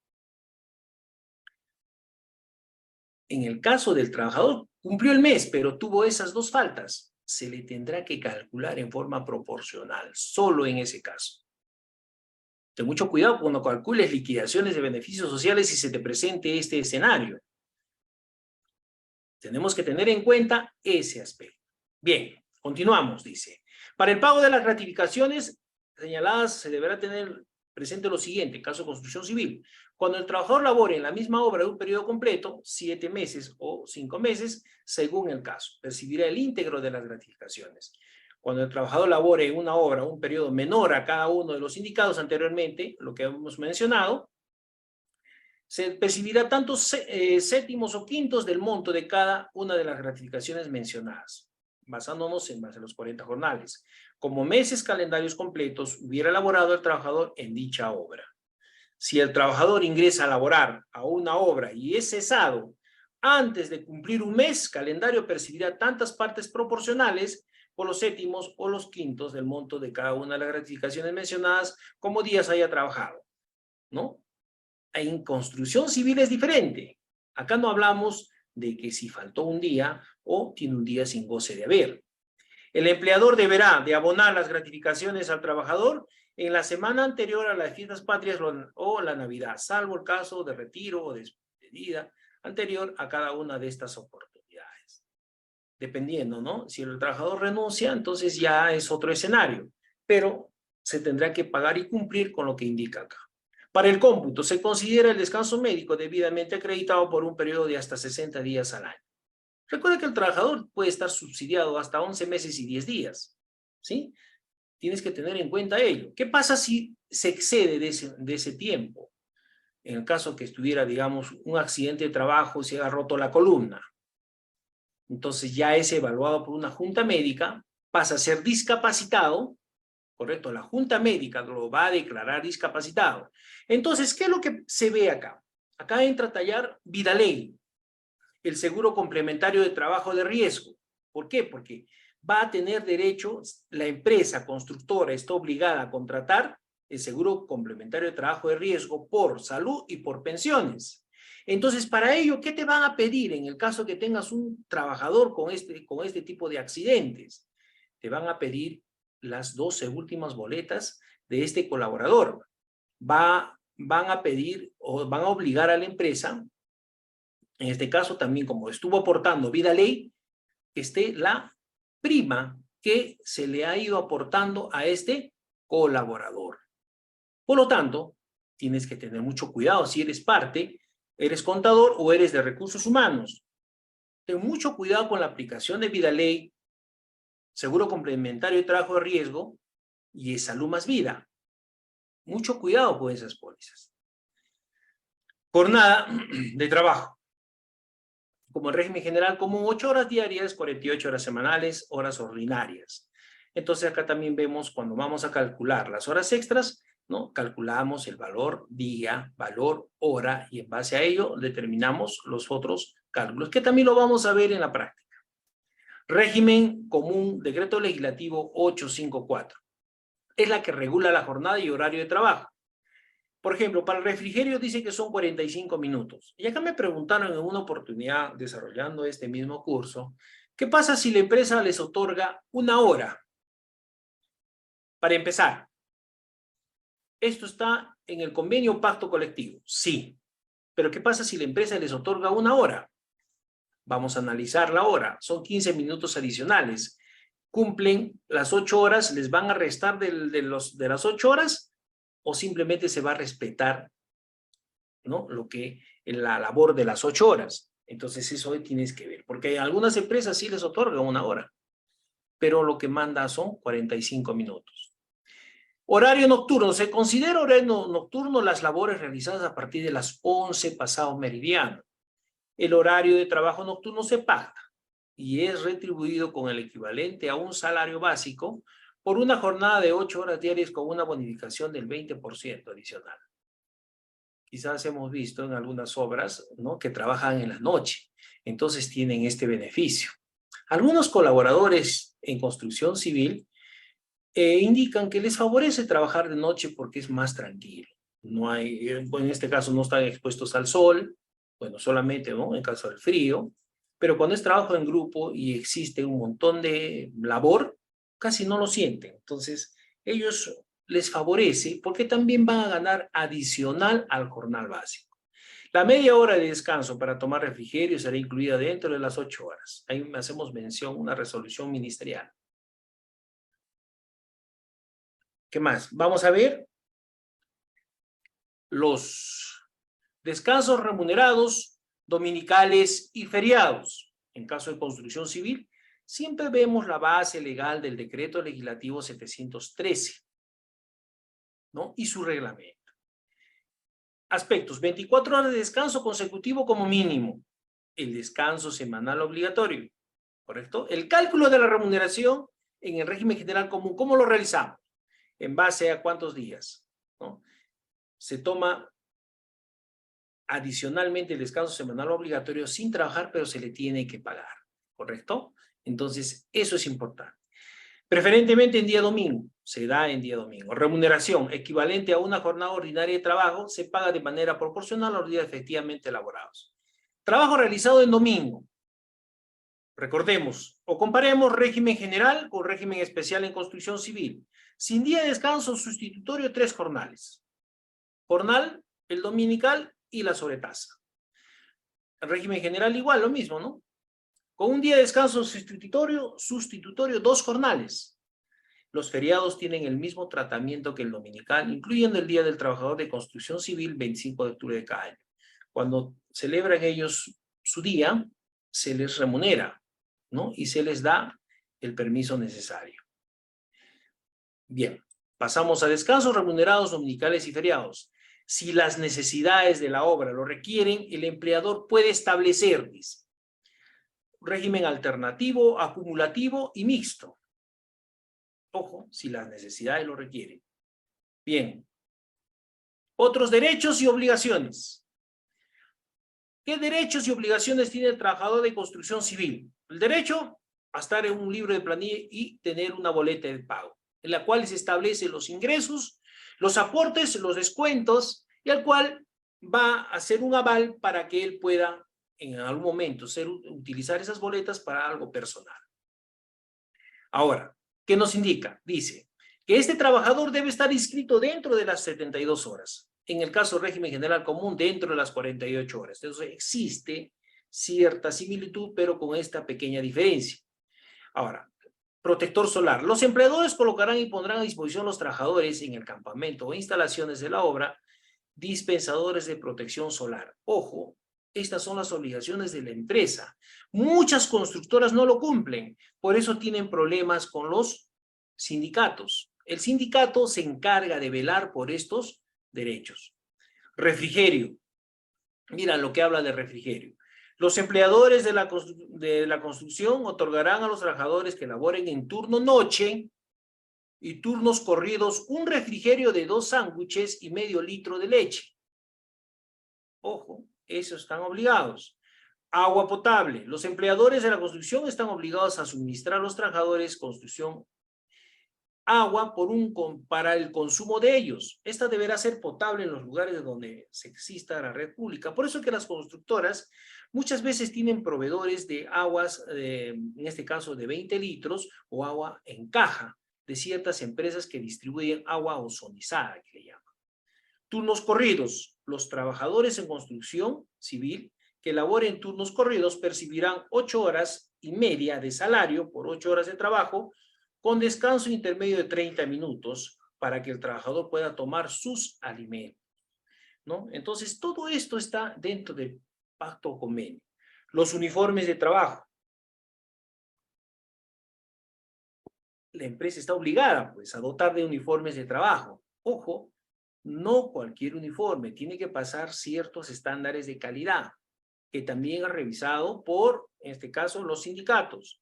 En el caso del trabajador, cumplió el mes, pero tuvo esas dos faltas, se le tendrá que calcular en forma proporcional, solo en ese caso. Ten mucho cuidado cuando calcules liquidaciones de beneficios sociales y se te presente este escenario. Tenemos que tener en cuenta ese aspecto. Bien, continuamos, dice. Para el pago de las gratificaciones señaladas se deberá tener presente lo siguiente, caso de construcción civil. Cuando el trabajador labore en la misma obra de un periodo completo, 7 meses o 5 meses, según el caso, percibirá el íntegro de las gratificaciones. Cuando el trabajador labore en una obra un periodo menor a cada uno de los indicados anteriormente, lo que hemos mencionado, se percibirá tanto séptimos o quintos del monto de cada una de las gratificaciones mencionadas, basándonos en base a los 40 jornales, como meses calendarios completos hubiera elaborado el trabajador en dicha obra. Si el trabajador ingresa a laborar a una obra y es cesado antes de cumplir un mes calendario, percibirá tantas partes proporcionales por los séptimos o los quintos del monto de cada una de las gratificaciones mencionadas como días haya trabajado, ¿no? En construcción civil es diferente. Acá no hablamos de que si faltó un día o tiene un día sin goce de haber. El empleador deberá de abonar las gratificaciones al trabajador en la semana anterior a las fiestas patrias o la Navidad, salvo el caso de retiro o despedida anterior a cada una de estas oportunidades. Dependiendo, ¿no? Si el trabajador renuncia, entonces ya es otro escenario, pero se tendrá que pagar y cumplir con lo que indica acá. Para el cómputo, se considera el descanso médico debidamente acreditado por un periodo de hasta 60 días al año. Recuerda que el trabajador puede estar subsidiado hasta 11 meses y 10 días, ¿sí? Tienes que tener en cuenta ello. ¿Qué pasa si se excede de ese tiempo? En el caso que estuviera, digamos, un accidente de trabajo, se ha roto la columna. Entonces ya es evaluado por una junta médica, pasa a ser discapacitado, ¿correcto? La junta médica lo va a declarar discapacitado. Entonces, ¿qué es lo que se ve acá? Acá entra a tallar Vidaley, el seguro complementario de trabajo de riesgo. ¿Por qué? Porque va a tener derecho, la empresa constructora está obligada a contratar el seguro complementario de trabajo de riesgo por salud y por pensiones. Entonces, para ello, ¿qué te van a pedir en el caso que tengas un trabajador con este tipo de accidentes? Te van a pedir las 12 últimas boletas de este colaborador. Van a pedir o van a obligar a la empresa, en este caso también como estuvo aportando Vidaley, que esté la prima que se le ha ido aportando a este colaborador. Por lo tanto, tienes que tener mucho cuidado si eres parte, eres contador o eres de recursos humanos. Ten mucho cuidado con la aplicación de Vidaley, seguro complementario de trabajo de riesgo y salud más vida. Mucho cuidado con esas pólizas. Jornada de trabajo. Como el régimen general, como 8 horas diarias, 48 horas semanales, horas ordinarias. Entonces acá también vemos cuando vamos a calcular las horas extras, ¿no? Calculamos el valor día, valor hora, y en base a ello determinamos los otros cálculos, que también lo vamos a ver en la práctica. Régimen común, decreto legislativo 854. Es la que regula la jornada y horario de trabajo. Por ejemplo, para el refrigerio dice que son 45 minutos. Y acá me preguntaron en una oportunidad, desarrollando este mismo curso, ¿qué pasa si la empresa les otorga una hora? Para empezar, ¿esto está en el convenio o pacto colectivo? Sí. Pero ¿qué pasa si la empresa les otorga una hora? Vamos a analizar la hora. Son 15 minutos adicionales. ¿Cumplen las 8 horas? ¿Les van a restar de las 8 horas? ¿O simplemente se va a respetar, ¿no? La labor de las 8 horas. Entonces eso tienes que ver, porque algunas empresas sí les otorgan una hora, pero lo que manda son 45 minutos. Horario nocturno. Se considera horario nocturno las labores realizadas a partir de las 11 pasado meridiano. El horario de trabajo nocturno se pacta y es retribuido con el equivalente a un salario básico por una jornada de 8 horas diarias con una bonificación del 20% adicional. Quizás hemos visto en algunas obras, ¿no?, que trabajan en la noche, entonces tienen este beneficio. Algunos colaboradores en construcción civil indican que les favorece trabajar de noche porque es más tranquilo. No hay, en este caso no están expuestos al sol, bueno, solamente, ¿no?, en caso del frío, pero cuando es trabajo en grupo y existe un montón de labor, casi no lo sienten. Entonces, ellos les favorece porque también van a ganar adicional al jornal básico. La media hora de descanso para tomar refrigerio será incluida dentro de las 8 horas. Ahí hacemos mención, una resolución ministerial. ¿Qué más? Vamos a ver los descansos remunerados, dominicales y feriados. En caso de construcción civil, siempre vemos la base legal del decreto legislativo 713, ¿no? Y su reglamento. Aspectos: 24 horas de descanso consecutivo como mínimo. El descanso semanal obligatorio, ¿correcto? El cálculo de la remuneración en el régimen general común, ¿cómo lo realizamos? ¿En base a cuántos días? ¿No? Se toma adicionalmente el descanso semanal obligatorio sin trabajar, pero se le tiene que pagar, ¿correcto? Entonces, eso es importante. Preferentemente en día domingo, se da en día domingo. Remuneración equivalente a una jornada ordinaria de trabajo se paga de manera proporcional a los días efectivamente elaborados. Trabajo realizado en domingo. Recordemos o comparemos régimen general con régimen especial en construcción civil. Sin día de descanso sustitutorio, 3 jornales. Jornal, el dominical y la sobretasa. El régimen general igual, lo mismo, ¿no? Con un día de descanso sustitutorio, 2 jornales. Los feriados tienen el mismo tratamiento que el dominical, incluyendo el Día del Trabajador de Construcción Civil, 25 de octubre de cada año. Cuando celebran ellos su día, se les remunera, ¿no? Y se les da el permiso necesario. Bien, pasamos a descansos remunerados dominicales y feriados. Si las necesidades de la obra lo requieren, el empleador puede establecer, dice, régimen alternativo, acumulativo y mixto. Ojo, si las necesidades lo requieren. Bien. Otros derechos y obligaciones. ¿Qué derechos y obligaciones tiene el trabajador de construcción civil? El derecho a estar en un libro de planilla y tener una boleta de pago, en la cual se establecen los ingresos, los aportes, los descuentos, y al cual va a hacer un aval para que él pueda en algún momento utilizar esas boletas para algo personal. Ahora, ¿qué nos indica? Dice que este trabajador debe estar inscrito dentro de las 72 horas. En el caso del régimen general común, dentro de las 48 horas. Entonces, existe cierta similitud, pero con esta pequeña diferencia. Ahora, protector solar. Los empleadores colocarán y pondrán a disposición a los trabajadores en el campamento o instalaciones de la obra dispensadores de protección solar. Ojo, estas son las obligaciones de la empresa. Muchas constructoras no lo cumplen, por eso tienen problemas con los sindicatos. El sindicato se encarga de velar por estos derechos. Refrigerio. Mira lo que habla de refrigerio. Los empleadores de la construcción otorgarán a los trabajadores que laboren en turno noche y turnos corridos un refrigerio de 2 sándwiches y medio litro de leche. Ojo, esos están obligados. Agua potable. Los empleadores de la construcción están obligados a suministrar a los trabajadores construcción agua para el consumo de ellos. Esta deberá ser potable en los lugares donde se exista la red pública. Por eso que las constructoras muchas veces tienen proveedores de aguas, en este caso de 20 litros, o agua en caja, de ciertas empresas que distribuyen agua ozonizada, que le llaman. Turnos corridos. Los trabajadores en construcción civil que laboren turnos corridos percibirán 8 horas y media de salario por 8 horas de trabajo, con descanso intermedio de 30 minutos para que el trabajador pueda tomar sus alimentos, ¿no? Entonces, todo esto está dentro del pacto o convenio. Los uniformes de trabajo. La empresa está obligada, pues, a dotar de uniformes de trabajo. Ojo, no cualquier uniforme, tiene que pasar ciertos estándares de calidad, que también ha revisado por, en este caso, los sindicatos.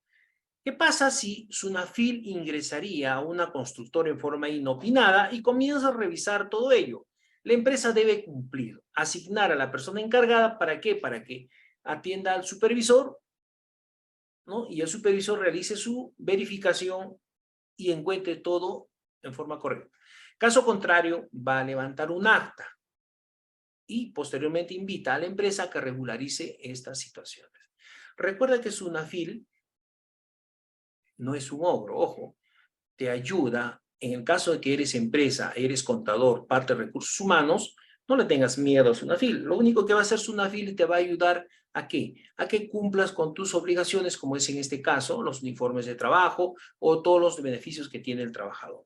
¿Qué pasa si Sunafil ingresaría a una constructora en forma inopinada y comienza a revisar todo ello? La empresa debe cumplir, asignar a la persona encargada, ¿para qué? Para que atienda al supervisor, ¿no? Y el supervisor realice su verificación y encuentre todo en forma correcta. Caso contrario, va a levantar un acta y posteriormente invita a la empresa a que regularice estas situaciones. Recuerda que Sunafil no es un ogro, ojo, te ayuda. En el caso de que eres empresa, eres contador, parte de recursos humanos, no le tengas miedo a Sunafil. Lo único que va a hacer Sunafil te va a ayudar ¿a qué? A que cumplas con tus obligaciones, como es en este caso, los uniformes de trabajo o todos los beneficios que tiene el trabajador.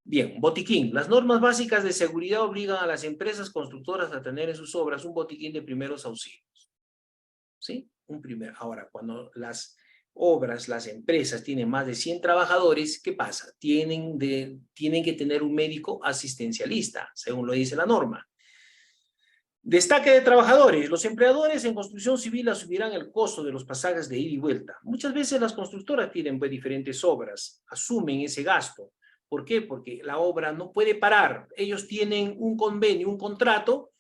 Bien, botiquín. Las normas básicas de seguridad obligan a las empresas constructoras a tener en sus obras un botiquín de primeros auxilios. ¿Sí? Ahora, cuando las obras, las empresas tienen más de 100 trabajadores, ¿qué pasa? Tienen que tener un médico asistencialista, según lo dice la norma. Destaque de trabajadores. Los empleadores en construcción civil asumirán el costo de los pasajes de ida y vuelta. Muchas veces las constructoras tienen pues, diferentes obras, asumen ese gasto. ¿Por qué? Porque la obra no puede parar. Ellos tienen un convenio, un contrato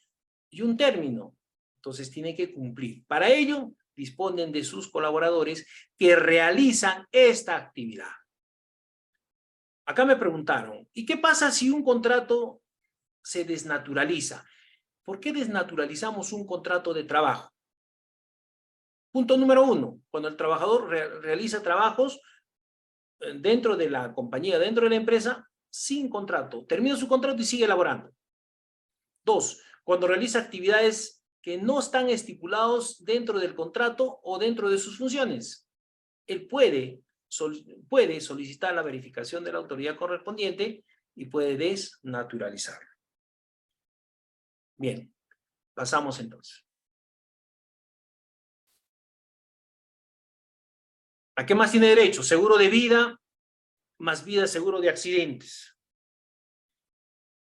y un término. Entonces tienen que cumplir. Para ello, disponen de sus colaboradores que realizan esta actividad. Acá me preguntaron, ¿y qué pasa si un contrato se desnaturaliza? ¿Por qué desnaturalizamos un contrato de trabajo? Punto número 1, cuando el trabajador realiza trabajos dentro de la compañía, dentro de la empresa, sin contrato. Termina su contrato y sigue elaborando. 2, cuando realiza actividades que no están estipulados dentro del contrato o dentro de sus funciones. Él puede solicitar la verificación de la autoridad correspondiente y puede desnaturalizarlo. Bien, pasamos entonces. ¿A qué más tiene derecho? Seguro de vida, más vida, seguro de accidentes.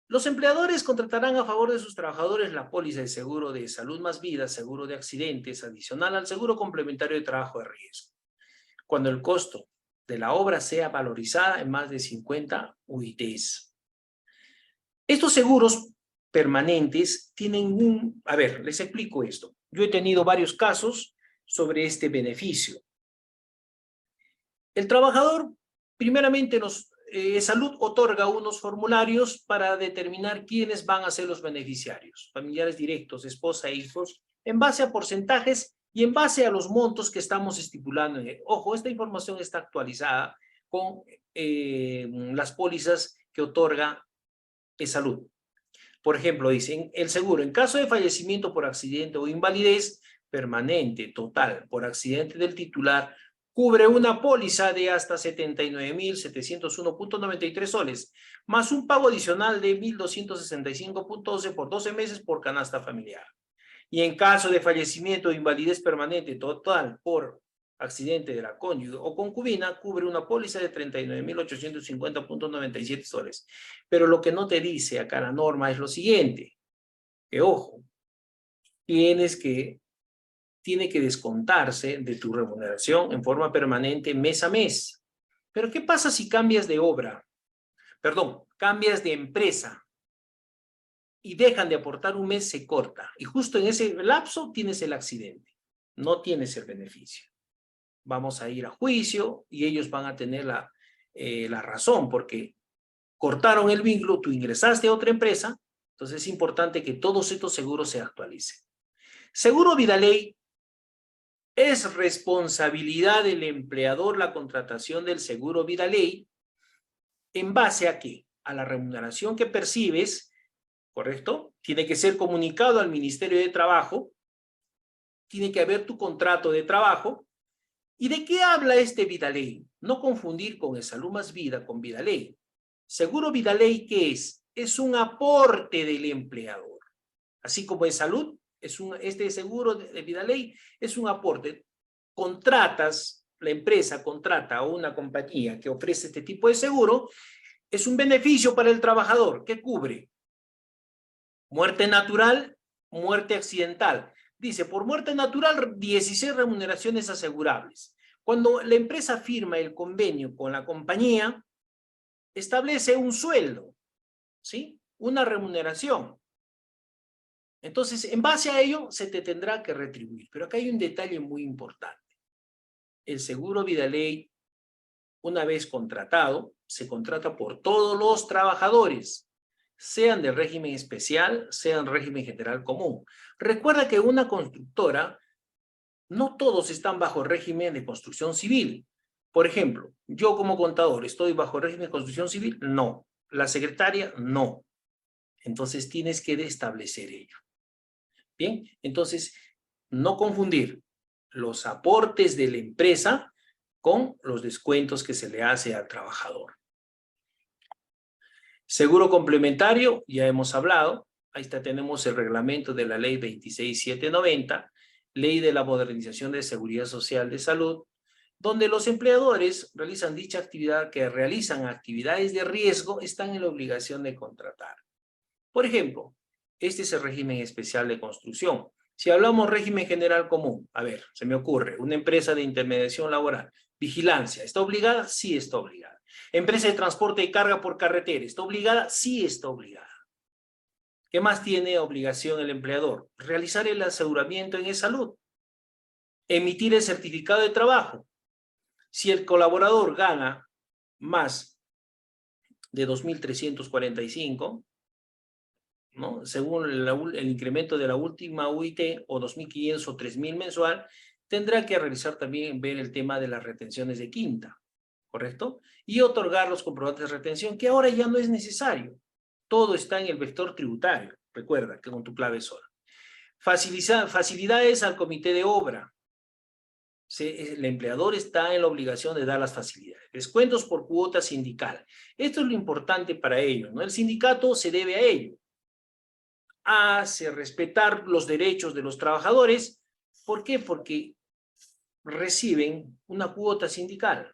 Los empleadores contratarán a favor de sus trabajadores la póliza de seguro de salud más vida, seguro de accidentes, adicional al seguro complementario de trabajo de riesgo, cuando el costo de la obra sea valorizada en más de 50 UITs. Estos seguros permanentes tienen un... A ver, les explico esto. Yo he tenido varios casos sobre este beneficio. El trabajador, primeramente, Salud otorga unos formularios para determinar quiénes van a ser los beneficiarios, familiares directos, esposa e hijos, en base a porcentajes y en base a los montos que estamos estipulando. Ojo, esta información está actualizada con las pólizas que otorga Salud. Por ejemplo, dicen, el seguro, en caso de fallecimiento por accidente o invalidez permanente, total, por accidente del titular, cubre una póliza de hasta 79.701.93 soles, más un pago adicional de 1.265.12 por 12 meses por canasta familiar. Y en caso de fallecimiento o invalidez permanente total por accidente de la cónyuge o concubina, cubre una póliza de 39.850.97 soles. Pero lo que no te dice acá la norma es lo siguiente, que ojo, tiene que descontarse de tu remuneración en forma permanente mes a mes. Pero ¿qué pasa si cambias de obra? Perdón, cambias de empresa y dejan de aportar un mes, se corta. Y justo en ese lapso tienes el accidente. No tienes el beneficio. Vamos a ir a juicio y ellos van a tener la razón porque cortaron el vínculo, tú ingresaste a otra empresa, entonces es importante que todos estos seguros se actualicen. Seguro Vidaley. Es responsabilidad del empleador la contratación del seguro Vidaley en base a qué? A la remuneración que percibes, ¿correcto? Tiene que ser comunicado al Ministerio de Trabajo, tiene que haber tu contrato de trabajo. ¿Y de qué habla este Vidaley? No confundir con el Salud Más Vida con Vidaley. Seguro Vidaley, ¿qué es? Es un aporte del empleador. Así como en salud, este seguro de Vidaley es un aporte. La empresa contrata a una compañía que ofrece este tipo de seguro, es un beneficio para el trabajador. ¿Qué cubre? Muerte natural, muerte accidental. Dice, por muerte natural, 16 remuneraciones asegurables. Cuando la empresa firma el convenio con la compañía, establece un sueldo, ¿sí? Una remuneración. Entonces, en base a ello, se te tendrá que retribuir. Pero acá hay un detalle muy importante. El seguro Vidaley, una vez contratado, se contrata por todos los trabajadores, sean de régimen especial, sean régimen general común. Recuerda que una constructora, no todos están bajo régimen de construcción civil. Por ejemplo, yo como contador, ¿estoy bajo régimen de construcción civil? No. La secretaria, no. Entonces tienes que establecer ello. Bien, entonces, no confundir los aportes de la empresa con los descuentos que se le hace al trabajador. Seguro complementario, ya hemos hablado. Ahí está, tenemos el reglamento de la ley 26790, ley de la modernización de seguridad social de salud, donde los empleadores realizan dicha actividad, que realizan actividades de riesgo, están en la obligación de contratar. Por ejemplo, este es el régimen especial de construcción. Si hablamos régimen general común, a ver, se me ocurre, una empresa de intermediación laboral, vigilancia, ¿está obligada? Sí está obligada. Empresa de transporte de carga por carretera, ¿está obligada? Sí está obligada. ¿Qué más tiene obligación el empleador? Realizar el aseguramiento en salud, emitir el certificado de trabajo. Si el colaborador gana más de 2.345, ¿no? Según el incremento de la última UIT, o 2.500 o 3.000 mensual, tendrá que realizar también, ver el tema de las retenciones de quinta, ¿correcto? Y otorgar los comprobantes de retención, que ahora ya no es necesario. Todo está en el vector tributario, recuerda, que con tu clave sola. Facilidades al comité de obra. El empleador está en la obligación de dar las facilidades. Descuentos por cuota sindical. Esto es lo importante para ellos, ¿no? El sindicato se debe a ello. Hace respetar los derechos de los trabajadores. ¿Por qué? Porque reciben una cuota sindical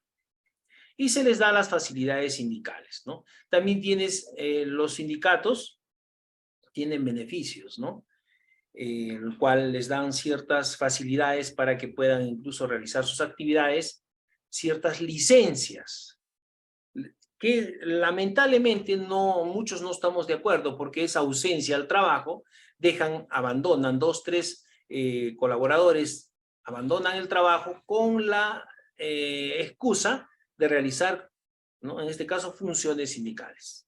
y se les da las facilidades sindicales, ¿no? También tienes, los sindicatos tienen beneficios, ¿no? El cual les dan ciertas facilidades para que puedan incluso realizar sus actividades, ciertas licencias, que lamentablemente muchos no estamos de acuerdo, porque esa ausencia al trabajo, abandonan 2, 3 colaboradores, abandonan el trabajo con la excusa de realizar, ¿no?, en este caso, funciones sindicales.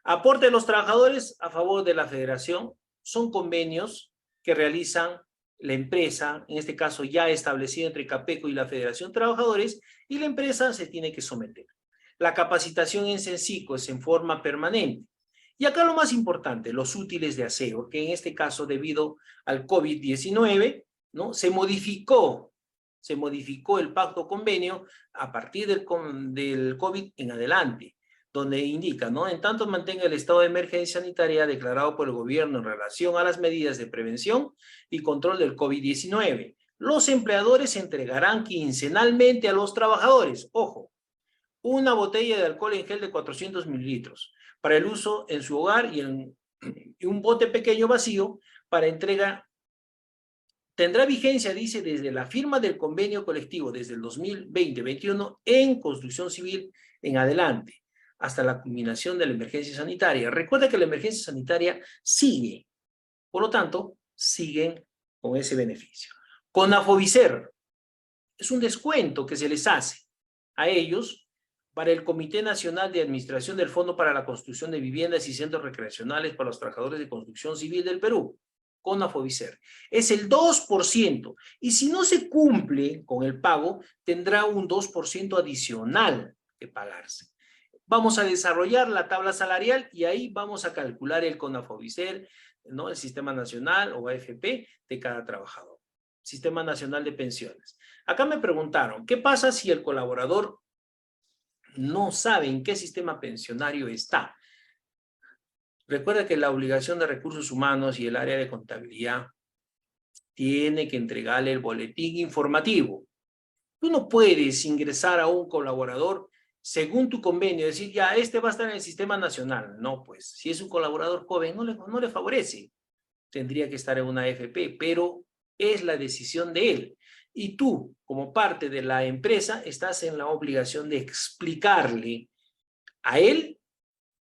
Aporte de los trabajadores a favor de la federación. Son convenios que realizan la empresa, en este caso ya establecido entre Capeco y la Federación de Trabajadores, y la empresa se tiene que someter. La capacitación en CENSICO es en forma permanente. Y acá lo más importante, los útiles de aseo, que en este caso, debido al COVID-19, ¿no?, se modificó el pacto convenio a partir del COVID en adelante, donde indica, ¿no?, en tanto mantenga el estado de emergencia sanitaria declarado por el gobierno en relación a las medidas de prevención y control del COVID-19. Los empleadores entregarán quincenalmente a los trabajadores, ojo, una botella de alcohol en gel de 400 mililitros para el uso en su hogar, y un bote pequeño vacío para entrega. Tendrá vigencia, dice, desde la firma del convenio colectivo, desde el 2020-21 en construcción civil en adelante, hasta la culminación de la emergencia sanitaria. Recuerda que la emergencia sanitaria sigue, por lo tanto, siguen con ese beneficio. CONAFOBICER es un descuento que se les hace a ellos para el Comité Nacional de Administración del Fondo para la Construcción de Viviendas y Centros Recreacionales para los Trabajadores de Construcción Civil del Perú, CONAFOBICER. Es el 2%, y si no se cumple con el pago, tendrá un 2% adicional que pagarse. Vamos a desarrollar la tabla salarial y ahí vamos a calcular el CONAFOBICER, ¿no?, el Sistema Nacional o AFP de cada trabajador. Sistema Nacional de Pensiones. Acá me preguntaron, ¿qué pasa si el colaborador no sabe en qué sistema pensionario está? Recuerda que la obligación de recursos humanos y el área de contabilidad tiene que entregarle el boletín informativo. Tú no puedes ingresar a un colaborador según tu convenio, decir, ya, este va a estar en el sistema nacional. No, pues, si es un colaborador joven, no le favorece. Tendría que estar en una AFP, pero es la decisión de él. Y tú, como parte de la empresa, estás en la obligación de explicarle a él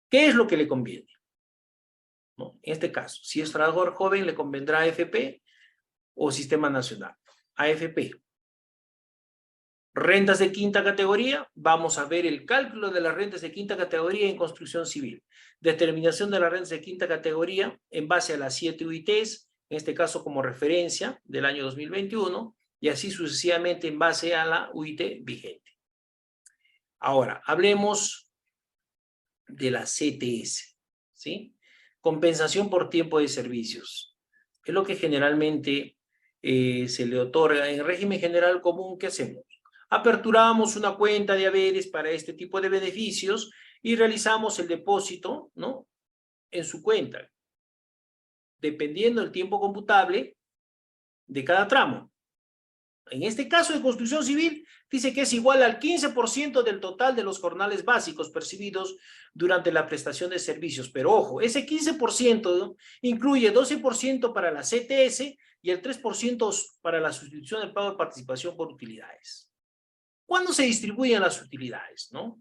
qué es lo que le conviene, ¿no? En este caso, si es trabajador joven, le convendrá AFP o Sistema Nacional. AFP. Rentas de quinta categoría, vamos a ver el cálculo de las rentas de quinta categoría en construcción civil. Determinación de las rentas de quinta categoría en base a las 7 UITs, en este caso como referencia del año 2021, y así sucesivamente en base a la UIT vigente. Ahora, hablemos de la CTS, ¿sí? Compensación por tiempo de servicios. Es lo que generalmente se le otorga en régimen general común. ¿Qué hacemos? Aperturamos una cuenta de haberes para este tipo de beneficios y realizamos el depósito, ¿no?, en su cuenta, dependiendo del tiempo computable de cada tramo. En este caso de construcción civil, dice que es igual al 15% del total de los jornales básicos percibidos durante la prestación de servicios. Pero ojo, ese 15% incluye 12% para la CTS y el 3% para la sustitución del pago de participación por utilidades. ¿Cuándo se distribuyen las utilidades, no?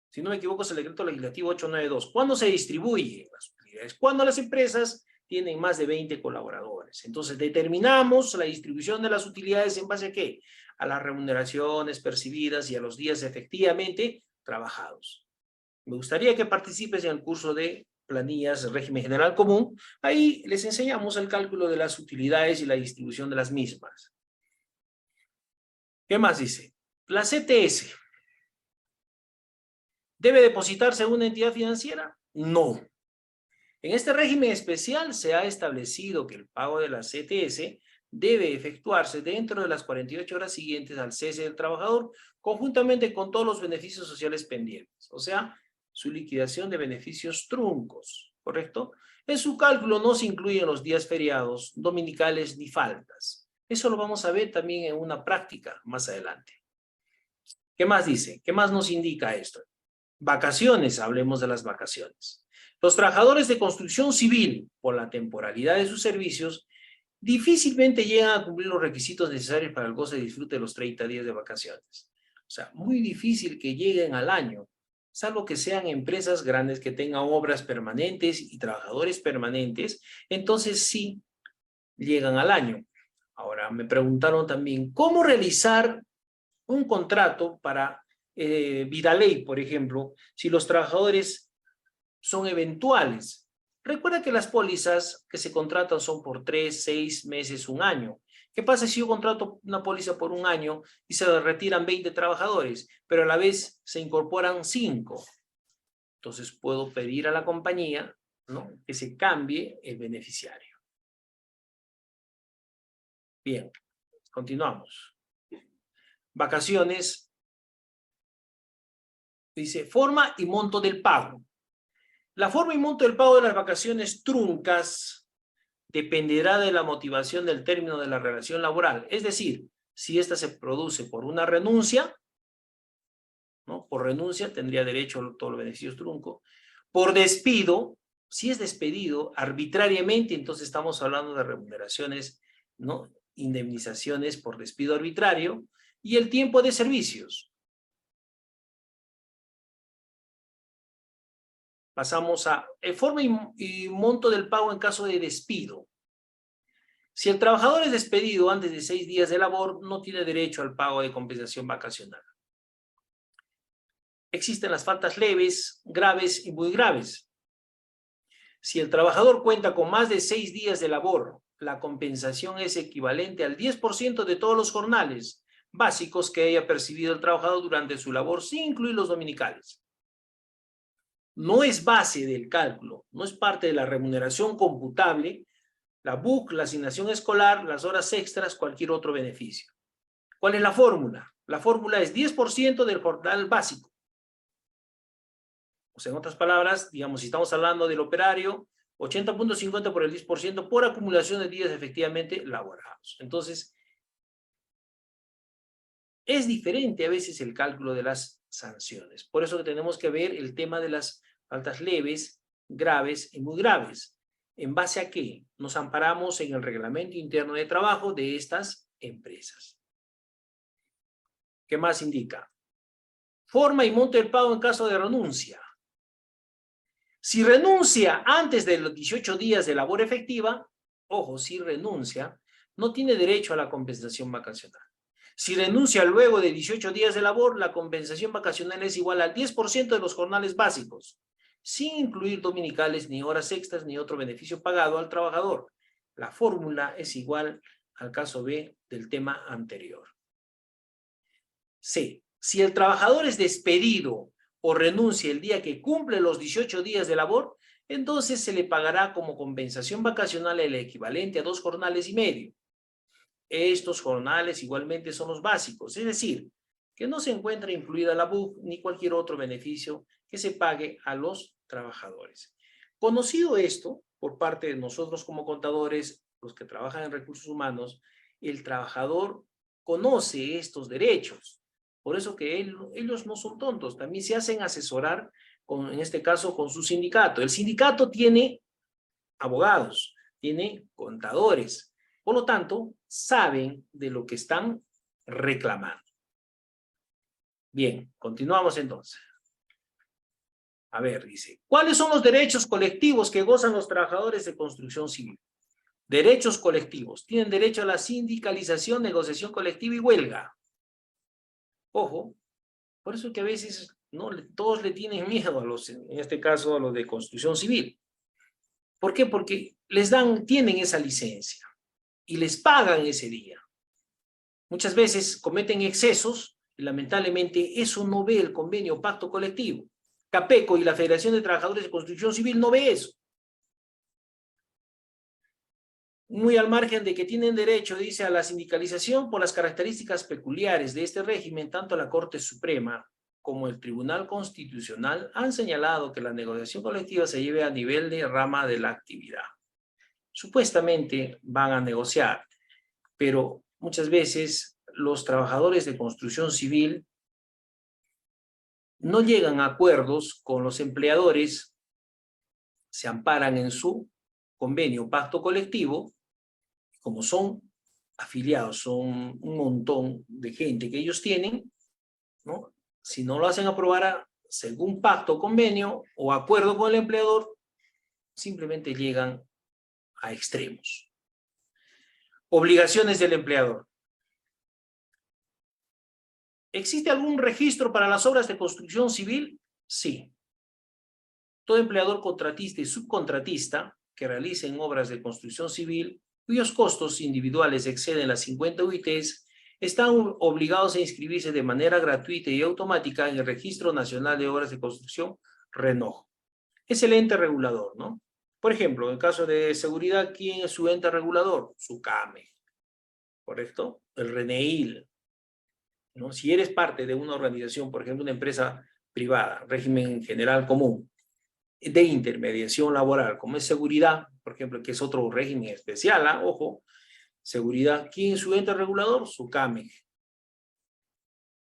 Si no me equivoco, es el decreto legislativo 892. ¿Cuándo se distribuyen las utilidades? Cuando las empresas tienen más de 20 colaboradores. Entonces, determinamos la distribución de las utilidades en base a ¿qué? A las remuneraciones percibidas y a los días efectivamente trabajados. Me gustaría que participes en el curso de planillas de régimen general común. Ahí les enseñamos el cálculo de las utilidades y la distribución de las mismas. ¿Qué más dice? La CTS. ¿Debe depositarse en una entidad financiera? No. En este régimen especial se ha establecido que el pago de la CTS debe efectuarse dentro de las 48 horas siguientes al cese del trabajador, conjuntamente con todos los beneficios sociales pendientes, o sea, su liquidación de beneficios truncos, ¿correcto? En su cálculo no se incluyen los días feriados, dominicales ni faltas. Eso lo vamos a ver también en una práctica más adelante. ¿Qué más dice? ¿Qué más nos indica esto? Vacaciones, hablemos de las vacaciones. Los trabajadores de construcción civil, por la temporalidad de sus servicios, difícilmente llegan a cumplir los requisitos necesarios para el goce y disfrute de los 30 días de vacaciones. O sea, muy difícil que lleguen al año, salvo que sean empresas grandes que tengan obras permanentes y trabajadores permanentes, entonces sí llegan al año. Ahora, me preguntaron también, ¿cómo realizar un contrato para Vidaley, por ejemplo, si los trabajadores son eventuales? Recuerda que las pólizas que se contratan son por 3, 6 meses, un año. ¿Qué pasa si yo contrato una póliza por un año y se retiran 20 trabajadores, pero a la vez se incorporan 5? Entonces puedo pedir a la compañía, ¿no?, que se cambie el beneficiario. Bien, continuamos. Vacaciones. Dice, forma y monto del pago. La forma y monto del pago de las vacaciones truncas dependerá de la motivación del término de la relación laboral. Es decir, si esta se produce por una renuncia, ¿no?, por renuncia tendría derecho a todos los beneficios truncos. Por despido, si es despedido arbitrariamente, entonces estamos hablando de remuneraciones, ¿no?, indemnizaciones por despido arbitrario. Y el tiempo de servicios. Pasamos a forma y monto del pago en caso de despido. Si el trabajador es despedido antes de 6 días de labor, no tiene derecho al pago de compensación vacacional. Existen las faltas leves, graves y muy graves. Si el trabajador cuenta con más de 6 días de labor, la compensación es equivalente al 10% de todos los jornales básicos que haya percibido el trabajador durante su labor, sin incluir los dominicales. No es base del cálculo, no es parte de la remuneración computable, la BUC, la asignación escolar, las horas extras, cualquier otro beneficio. ¿Cuál es la fórmula? La fórmula es 10% del jornal básico. O sea, en otras palabras, digamos, si estamos hablando del operario, 80.50 por el 10% por acumulación de días efectivamente laborados. Entonces, es diferente a veces el cálculo de las sanciones. Por eso que tenemos que ver el tema de las faltas leves, graves y muy graves. ¿En base a qué? Nos amparamos en el reglamento interno de trabajo de estas empresas. ¿Qué más indica? Forma y monto del pago en caso de renuncia. Si renuncia antes de los 18 días de labor efectiva, ojo, si renuncia, no tiene derecho a la compensación vacacional. Si renuncia luego de 18 días de labor, la compensación vacacional es igual al 10% de los jornales básicos, sin incluir dominicales, ni horas extras, ni otro beneficio pagado al trabajador. La fórmula es igual al caso B del tema anterior. C. Si el trabajador es despedido o renuncia el día que cumple los 18 días de labor, entonces se le pagará como compensación vacacional el equivalente a 2 jornales y medio. Estos jornales igualmente son los básicos, es decir, que no se encuentra incluida la BUC ni cualquier otro beneficio que se pague a los trabajadores. Conocido esto por parte de nosotros como contadores, los que trabajan en recursos humanos, el trabajador conoce estos derechos. Por eso que ellos no son tontos, también se hacen asesorar, en este caso, con su sindicato. El sindicato tiene abogados, tiene contadores, por lo tanto, saben de lo que están reclamando. Bien, continuamos entonces. A ver, dice, ¿cuáles son los derechos colectivos que gozan los trabajadores de construcción civil? Derechos colectivos. Tienen derecho a la sindicalización, negociación colectiva y huelga. Ojo, por eso que a veces no todos le tienen miedo a los, en este caso, a los de construcción civil. ¿Por qué? Porque tienen esa licencia y les pagan ese día. Muchas veces cometen excesos y lamentablemente eso no ve el convenio o pacto colectivo. Capeco y la Federación de Trabajadores de Construcción Civil no ve eso. Muy al margen de que tienen derecho, dice, a la sindicalización por las características peculiares de este régimen, tanto la Corte Suprema como el Tribunal Constitucional han señalado que la negociación colectiva se lleve a nivel de rama de la actividad. Supuestamente van a negociar, pero muchas veces los trabajadores de construcción civil no llegan a acuerdos con los empleadores, se amparan en su convenio, pacto colectivo, como son afiliados, son un montón de gente que ellos tienen, ¿no? Si no lo hacen aprobar según pacto o convenio o acuerdo con el empleador, simplemente llegan a extremos. Obligaciones del empleador. ¿Existe algún registro para las obras de construcción civil? Sí. Todo empleador contratista y subcontratista que realicen obras de construcción civil cuyos costos individuales exceden las 50 UITs están obligados a inscribirse de manera gratuita y automática en el Registro Nacional de Obras de Construcción, RENOJ. Es el ente regulador, ¿no? Por ejemplo, en el caso de seguridad, ¿quién es su ente regulador? Su CAME, ¿correcto? El RENEIL, ¿no? Si eres parte de una organización, por ejemplo, una empresa privada, régimen general común, de intermediación laboral, como es seguridad, por ejemplo, que es otro régimen especial, ojo, seguridad, ¿quién es su ente regulador? Su CAME.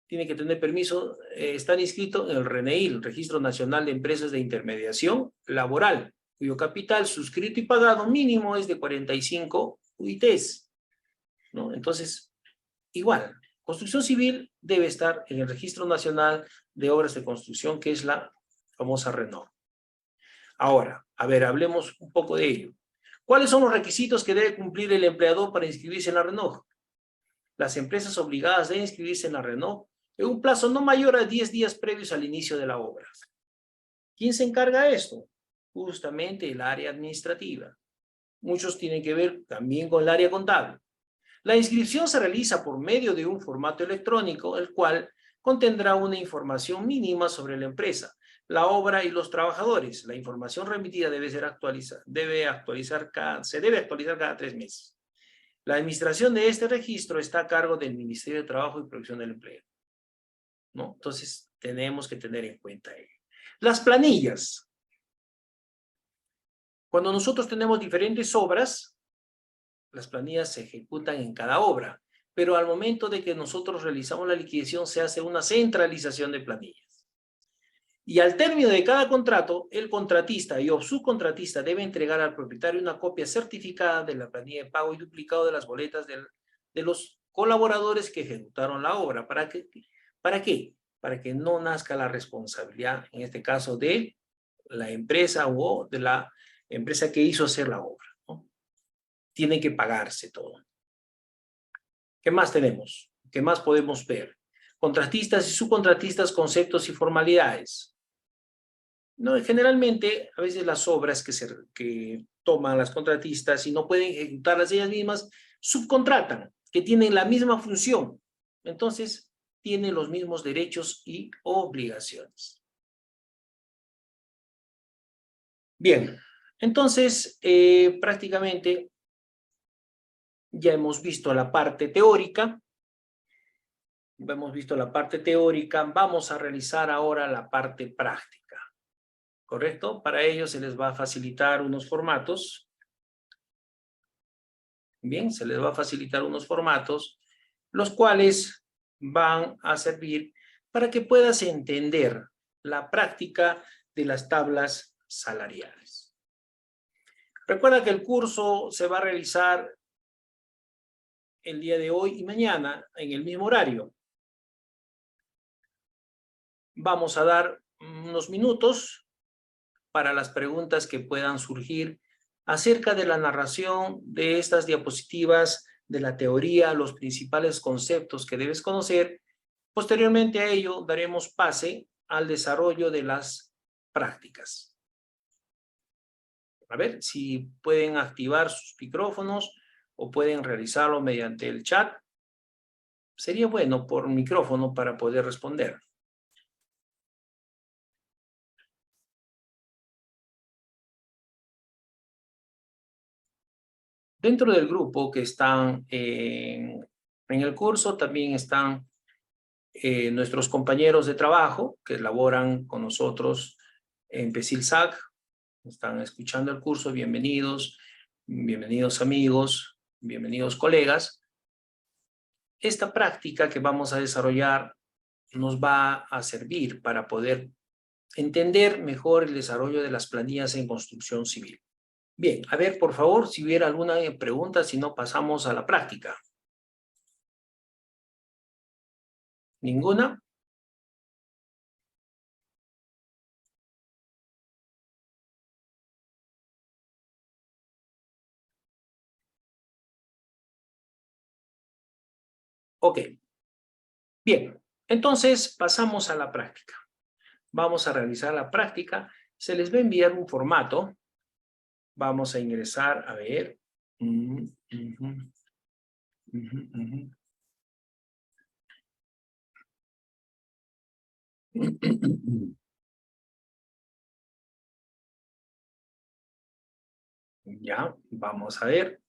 Tiene que tener permiso, estar inscrito en el RENEIL, Registro Nacional de Empresas de Intermediación Laboral, cuyo capital suscrito y pagado mínimo es de 45 UITs, ¿no? Entonces, igual, construcción civil debe estar en el Registro Nacional de Obras de Construcción, que es la famosa RENOJ. Ahora, a ver, hablemos un poco de ello. ¿Cuáles son los requisitos que debe cumplir el empleador para inscribirse en la RENOJ? Las empresas obligadas deben inscribirse en la RENOJ en un plazo no mayor a 10 días previos al inicio de la obra. ¿Quién se encarga de esto? Justamente el área administrativa. Muchos tienen que ver también con el área contable. La inscripción se realiza por medio de un formato electrónico, el cual contendrá una información mínima sobre la empresa, la obra y los trabajadores. La información remitida se debe actualizar cada 3 meses. La administración de este registro está a cargo del Ministerio de Trabajo y Protección del Empleo, ¿no? Entonces, tenemos que tener en cuenta ello. Las planillas. Cuando nosotros tenemos diferentes obras, las planillas se ejecutan en cada obra, pero al momento de que nosotros realizamos la liquidación se hace una centralización de planillas. Y al término de cada contrato, el contratista y o subcontratista debe entregar al propietario una copia certificada de la planilla de pago y duplicado de las boletas de los colaboradores que ejecutaron la obra. ¿Para qué? ¿Para qué? Para que no nazca la responsabilidad, en este caso, de la empresa o de la empresa que hizo hacer la obra, ¿no? Tiene que pagarse todo. ¿Qué más tenemos? ¿Qué más podemos ver? Contratistas y subcontratistas, conceptos y formalidades. No, generalmente, a veces las obras que toman las contratistas y no pueden ejecutarlas ellas mismas, subcontratan, que tienen la misma función. Entonces, tienen los mismos derechos y obligaciones. Bien, entonces, prácticamente ya hemos visto la parte teórica, Hemos visto la parte teórica, vamos a realizar ahora la parte práctica, ¿correcto? Para ello se les va a facilitar unos formatos. Bien, se les va a facilitar unos formatos, los cuales van a servir para que puedas entender la práctica de las tablas salariales. Recuerda que el curso se va a realizar el día de hoy y mañana en el mismo horario. Vamos a dar unos minutos para las preguntas que puedan surgir acerca de la narración de estas diapositivas, de la teoría, los principales conceptos que debes conocer. Posteriormente a ello, daremos pase al desarrollo de las prácticas. A ver si pueden activar sus micrófonos o pueden realizarlo mediante el chat. Sería bueno por micrófono para poder responder. Dentro del grupo que están en el curso también están nuestros compañeros de trabajo que laboran con nosotros en PECILSAC. Están escuchando el curso, bienvenidos, bienvenidos amigos, bienvenidos colegas. Esta práctica que vamos a desarrollar nos va a servir para poder entender mejor el desarrollo de las planillas en construcción civil. Bien, a ver, por favor, si hubiera alguna pregunta, si no, pasamos a la práctica. ¿Ninguna? Ok. Bien, entonces pasamos a la práctica. Vamos a realizar la práctica. Se les va a enviar un formato. Vamos a ingresar, a ver. Ya, vamos a ver.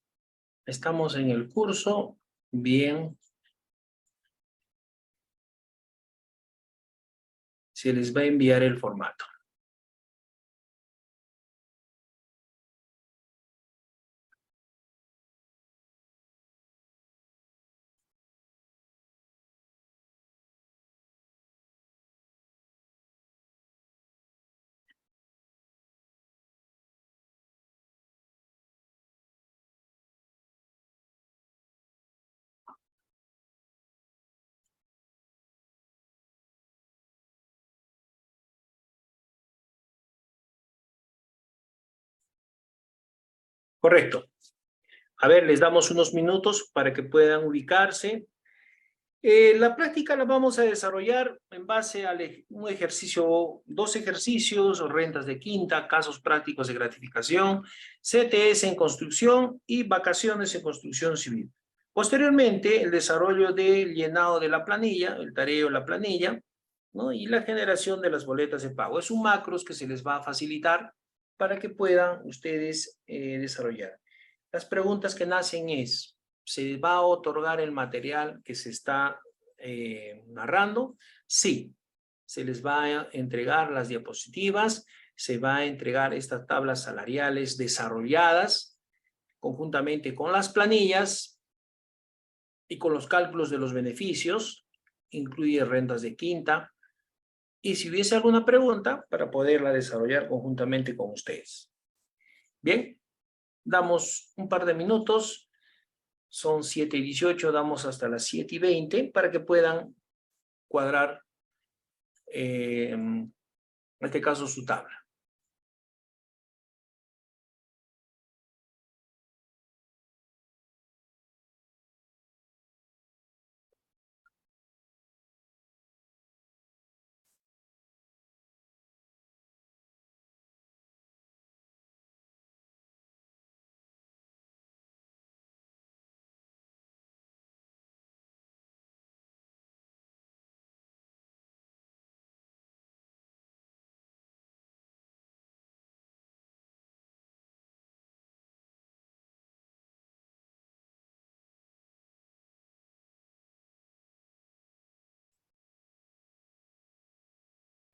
Estamos en el curso. Bien. Se les va a enviar el formato. Correcto. A ver, les damos unos minutos para que puedan ubicarse. La práctica la vamos a desarrollar en base a un ejercicio, dos ejercicios, rentas de quinta, casos prácticos de gratificación, CTS en construcción y vacaciones en construcción civil. Posteriormente, el desarrollo del llenado de la planilla, el tareo de la planilla, ¿no? Y la generación de las boletas de pago. Es un macros que se les va a facilitar para que puedan ustedes desarrollar. Las preguntas que nacen es, ¿se va a otorgar el material que se está narrando? Sí, se les va a entregar las diapositivas, se va a entregar estas tablas salariales desarrolladas conjuntamente con las planillas y con los cálculos de los beneficios, incluye rentas de quinta, y si hubiese alguna pregunta, para poderla desarrollar conjuntamente con ustedes. Bien, damos un par de minutos. Son 7:18, damos hasta las 7:20 para que puedan cuadrar, en este caso, su tabla.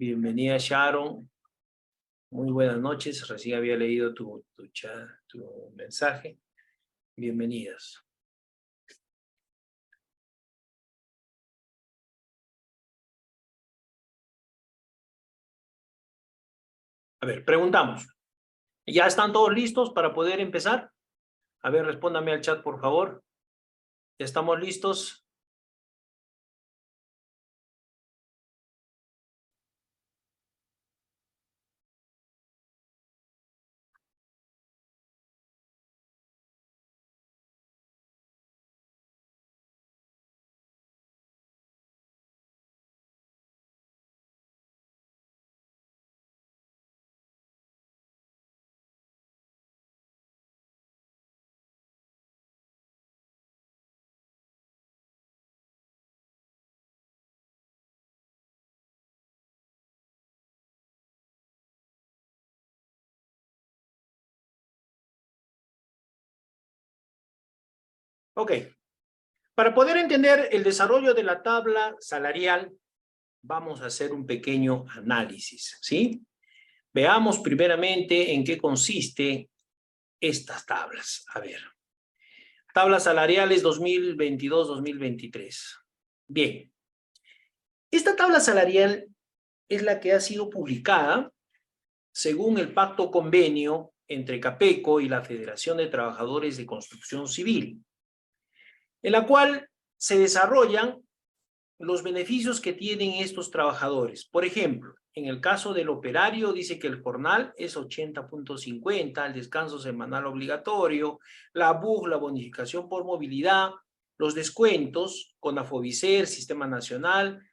Bienvenida, Sharon. Muy buenas noches. Recién había leído tu chat, tu mensaje. Bienvenidas. A ver, preguntamos. ¿Ya están todos listos para poder empezar? A ver, respóndame al chat, por favor. ¿Ya estamos listos? Ok. Para poder entender el desarrollo de la tabla salarial, vamos a hacer un pequeño análisis, ¿sí? Veamos primeramente en qué consiste estas tablas. A ver. Tablas salariales 2022-2023. Bien. Esta tabla salarial es la que ha sido publicada según el pacto convenio entre CAPECO y la Federación de Trabajadores de Construcción Civil, en la cual se desarrollan los beneficios que tienen estos trabajadores. Por ejemplo, en el caso del operario dice que el jornal es 80.50, el descanso semanal obligatorio, la BUG, la bonificación por movilidad, los descuentos con Afovicer, Sistema Nacional.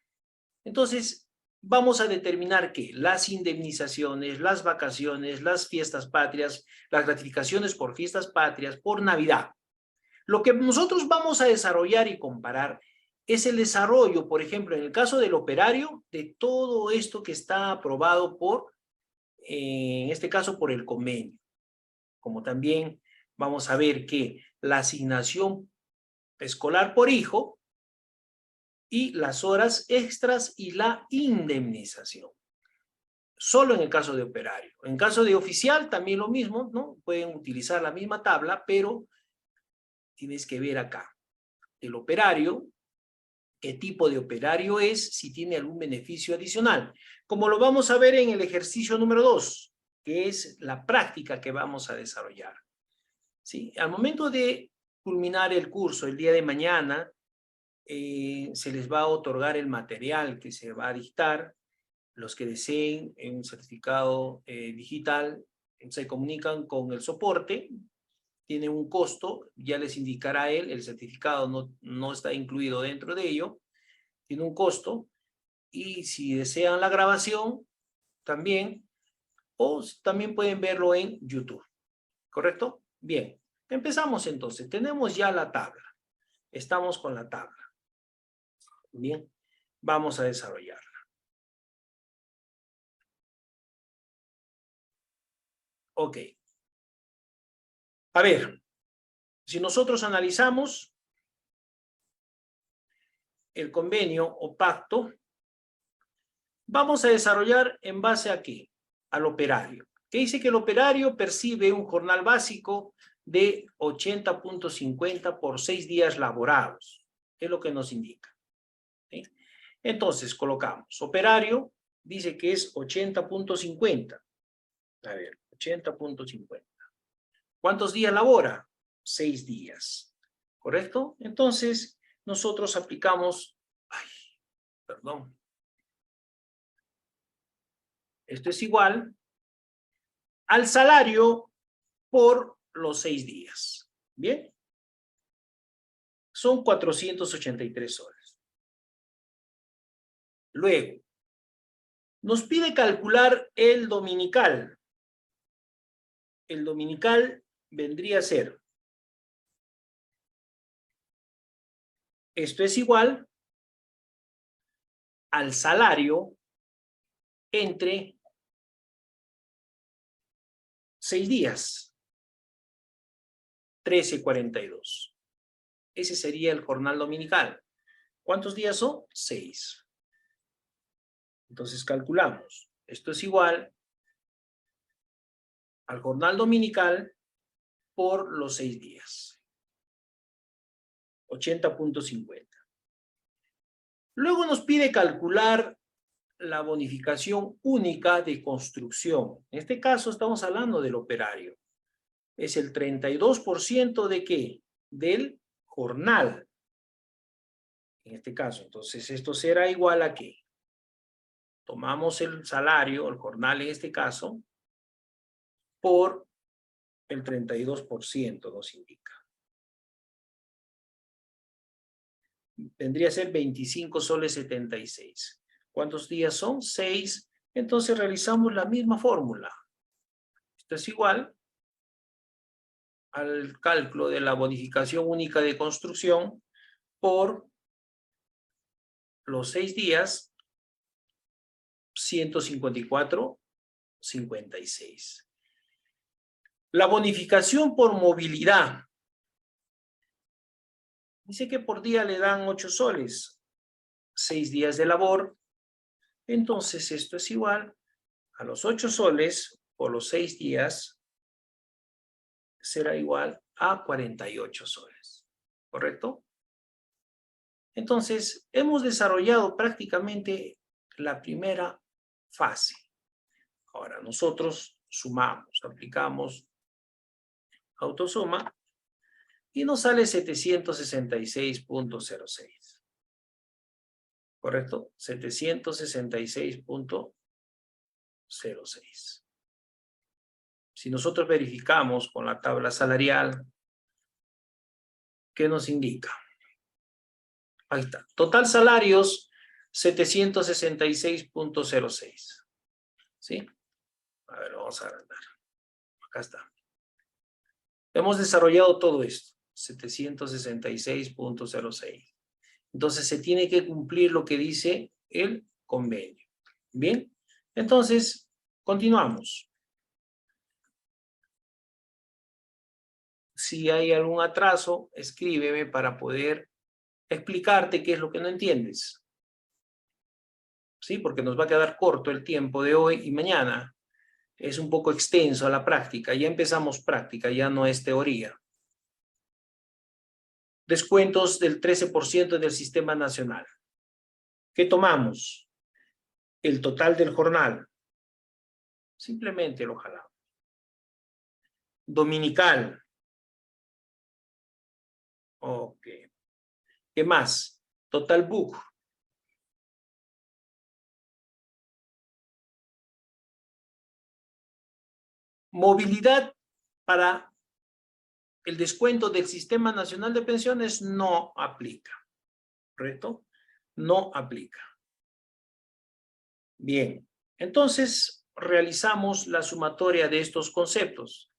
Entonces, vamos a determinar que las indemnizaciones, las vacaciones, las fiestas patrias, las gratificaciones por fiestas patrias, por Navidad. Lo que nosotros vamos a desarrollar y comparar es el desarrollo, por ejemplo, en el caso del operario, de todo esto que está aprobado por, en este caso, por el convenio. Como también vamos a ver que la asignación escolar por hijo y las horas extras y la indemnización. Solo en el caso de operario. En caso de oficial también lo mismo, ¿no? Pueden utilizar la misma tabla, pero tienes que ver acá. El operario, qué tipo de operario es, si tiene algún beneficio adicional. Como lo vamos a ver en el ejercicio número 2, que es la práctica que vamos a desarrollar. ¿Sí? Al momento de culminar el curso el día de mañana, se les va a otorgar el material que se va a dictar. Los que deseen un certificado digital se comunican con el soporte, tiene un costo, ya les indicará él, el certificado no está incluido dentro de ello, tiene un costo, y si desean la grabación, también, o también pueden verlo en YouTube, ¿correcto? Bien, empezamos entonces, tenemos ya la tabla, estamos con la tabla, bien, vamos a desarrollarla. Ok. A ver, si nosotros analizamos el convenio o pacto, vamos a desarrollar en base a ¿qué? Al operario, que dice que el operario percibe un jornal básico de 80.50 por 6 días laborados, es lo que nos indica. ¿Sí? Entonces, colocamos, operario dice que es 80.50. A ver, 80.50. ¿Cuántos días labora? 6 días. ¿Correcto? Entonces, nosotros aplicamos, perdón. Esto es igual al salario por los 6 días. ¿Bien? Son 483 horas. Luego, nos pide calcular el dominical. El dominical vendría a ser, esto es igual al salario entre 6 días, 13.42. Ese sería el jornal dominical. ¿Cuántos días son? 6. Entonces calculamos. Esto es igual al jornal dominical por los 6 días. 80.50. Luego nos pide calcular la bonificación única de construcción. En este caso estamos hablando del operario. Es el 32% ¿de qué? Del jornal. En este caso, entonces esto será igual a ¿qué? Tomamos el salario, el jornal en este caso, por el 32% nos indica. Vendría a ser 25 soles 76. ¿Cuántos días son? 6. Entonces realizamos la misma fórmula. Esto es igual al cálculo de la bonificación única de construcción por los 6 días, 154,56. La bonificación por movilidad. Dice que por día le dan 8 soles, 6 días de labor. Entonces esto es igual a los 8 soles por los 6 días, será igual a 48 soles. ¿Correcto? Entonces, hemos desarrollado prácticamente la primera fase. Ahora, nosotros sumamos, aplicamos autosuma y nos sale 766.06. ¿Correcto? 766.06. Si nosotros verificamos con la tabla salarial, ¿qué nos indica? Ahí está. Total salarios, 766.06. ¿Sí? A ver, vamos a agrandar. Acá está. Hemos desarrollado todo esto. 766.06. Entonces, se tiene que cumplir lo que dice el convenio. Bien. Entonces, continuamos. Si hay algún atraso, escríbeme para poder explicarte qué es lo que no entiendes. ¿Sí? Porque nos va a quedar corto el tiempo de hoy y mañana. Es un poco extenso a la práctica. Ya empezamos práctica, ya no es teoría. Descuentos del 13% del sistema nacional. ¿Qué tomamos? El total del jornal. Simplemente lo jalamos. Dominical. Ok. ¿Qué más? Total book. Movilidad para el descuento del Sistema Nacional de Pensiones no aplica. ¿Correcto? No aplica. Bien. Entonces, realizamos la sumatoria de estos conceptos.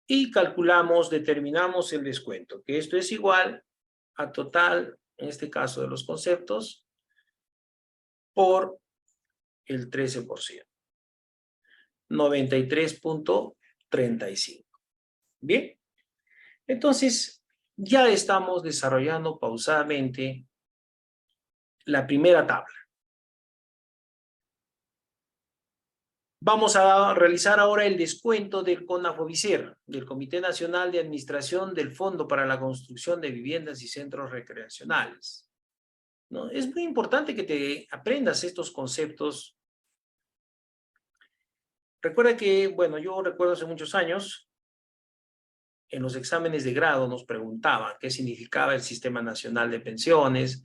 Y calculamos, determinamos el descuento, que esto es igual a total, en este caso de los conceptos, por el 13%. 93.35. Bien. Entonces, ya estamos desarrollando pausadamente la primera tabla. Vamos a realizar ahora el descuento del CONAFOBICER, del Comité Nacional de Administración del Fondo para la Construcción de Viviendas y Centros Recreacionales. ¿No? Es muy importante que te aprendas estos conceptos. Recuerda que, bueno, yo recuerdo hace muchos años, en los exámenes de grado nos preguntaban qué significaba el Sistema Nacional de Pensiones,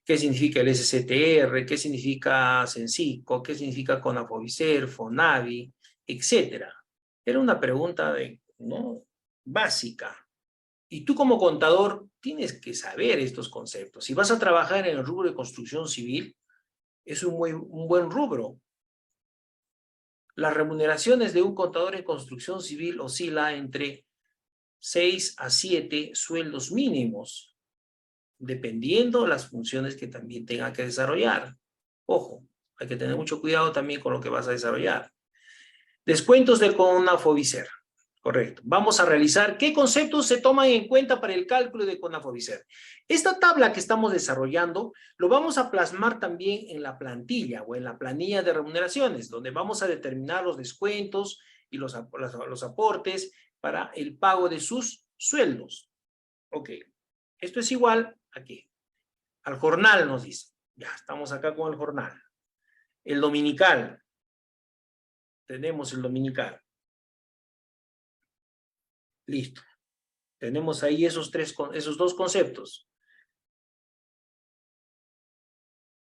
qué significa el SCTR, qué significa Censico, qué significa CONAFOBICER, FONAVI, etcétera. Era una pregunta ¿no? básica. Y tú como contador tienes que saber estos conceptos. Si vas a trabajar en el rubro de construcción civil, es un buen rubro. Las remuneraciones de un contador en construcción civil oscila entre 6 a 7 sueldos mínimos, dependiendo las funciones que también tenga que desarrollar. Ojo, hay que tener mucho cuidado también con lo que vas a desarrollar. Descuentos del CONAFOBICER. Correcto. Vamos a realizar qué conceptos se toman en cuenta para el cálculo de CONAFOBISER. Esta tabla que estamos desarrollando lo vamos a plasmar también en la plantilla o en la planilla de remuneraciones, donde vamos a determinar los descuentos y los aportes para el pago de sus sueldos. Ok. Esto es igual a qué? Al jornal nos dice. Ya, estamos acá con el jornal. El dominical. Tenemos el dominical. Listo. Tenemos ahí esos dos conceptos.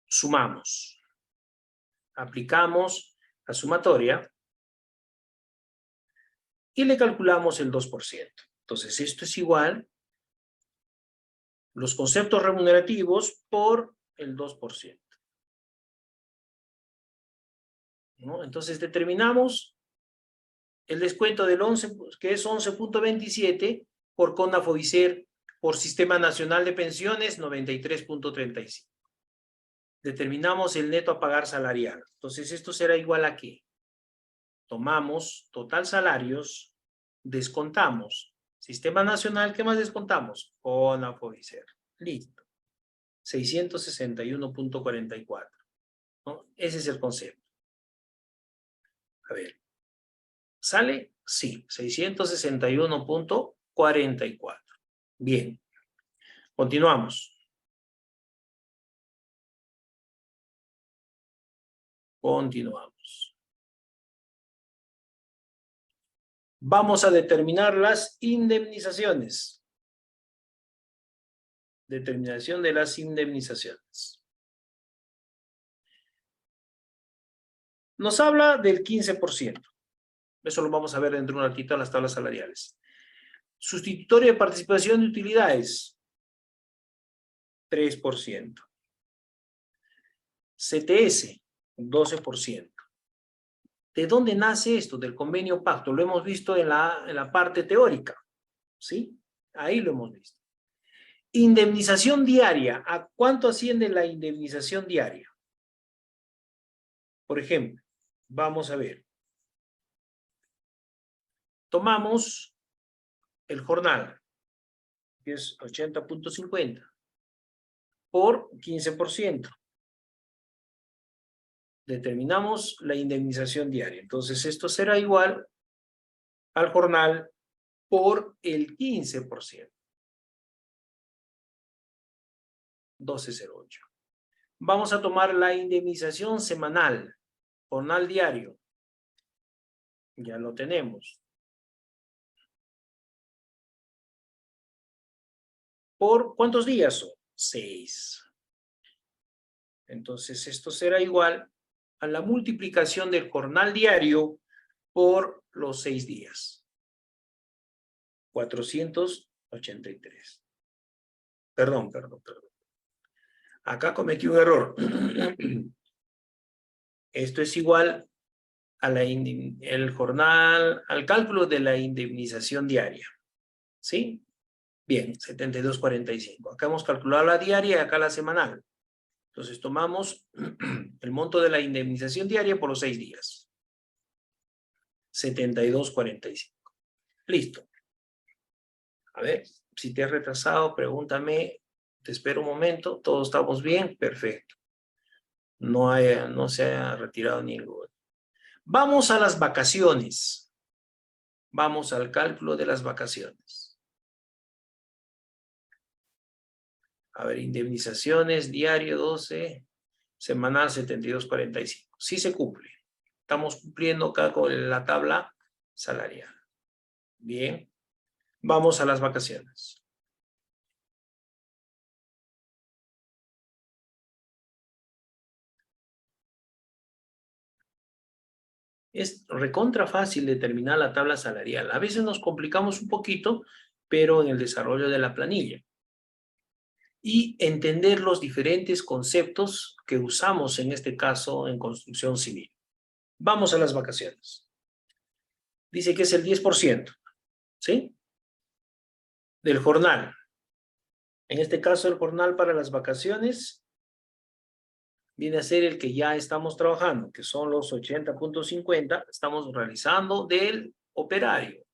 Sumamos. Aplicamos la sumatoria y le calculamos el 2%. Entonces, esto es igual los conceptos remunerativos por el 2%. ¿No? Entonces, determinamos el descuento del 11, que es 11.27 por CONAFOBISER por Sistema Nacional de Pensiones 93.35. Determinamos el neto a pagar salarial. Entonces, esto será igual a ¿qué? Tomamos total salarios, descontamos. Sistema Nacional, ¿qué más descontamos? CONAFOBISER. Listo. 661.44. ¿No? Ese es el concepto. A ver. ¿Sale? Sí, 661.44. Bien. Continuamos. Continuamos. Vamos a determinar las indemnizaciones. Determinación de las indemnizaciones. Nos habla del 15%. Eso lo vamos a ver dentro de un ratito en las tablas salariales. Sustitutorio de participación de utilidades. 3%. CTS, 12%. ¿De dónde nace esto? Del convenio pacto. Lo hemos visto en la parte teórica. ¿Sí? Ahí lo hemos visto. Indemnización diaria. ¿A cuánto asciende la indemnización diaria? Por ejemplo, vamos a ver. Tomamos el jornal, que es 80.50, por 15%. Determinamos la indemnización diaria. Entonces, esto será igual al jornal por el 15%. 12.08. Vamos a tomar la indemnización semanal, jornal diario. Ya lo tenemos. ¿Por cuántos días son? 6. Entonces, esto será igual a la multiplicación del jornal diario por los 6 días. 483. Perdón. Acá cometí un error. Esto es igual a el jornal, al cálculo de la indemnización diaria. ¿Sí? Bien, 72.45. Acá hemos calculado la diaria y acá la semanal. Entonces tomamos el monto de la indemnización diaria por los 6 días. 72.45. Listo. A ver, si te has retrasado, pregúntame. Te espero un momento. ¿Todos estamos bien? Perfecto. No se ha retirado ninguno. Vamos a las vacaciones. Vamos al cálculo de las vacaciones. A ver, indemnizaciones, diario 12, semanal 72.45. Sí se cumple. Estamos cumpliendo acá con la tabla salarial. Bien. Vamos a las vacaciones. Es recontra fácil determinar la tabla salarial. A veces nos complicamos un poquito, pero en el desarrollo de la planilla. Y entender los diferentes conceptos que usamos en este caso en construcción civil. Vamos a las vacaciones. Dice que es el 10%, ¿sí? Del jornal. En este caso, el jornal para las vacaciones viene a ser el que ya estamos trabajando, que son los 80.50, estamos realizando del operario.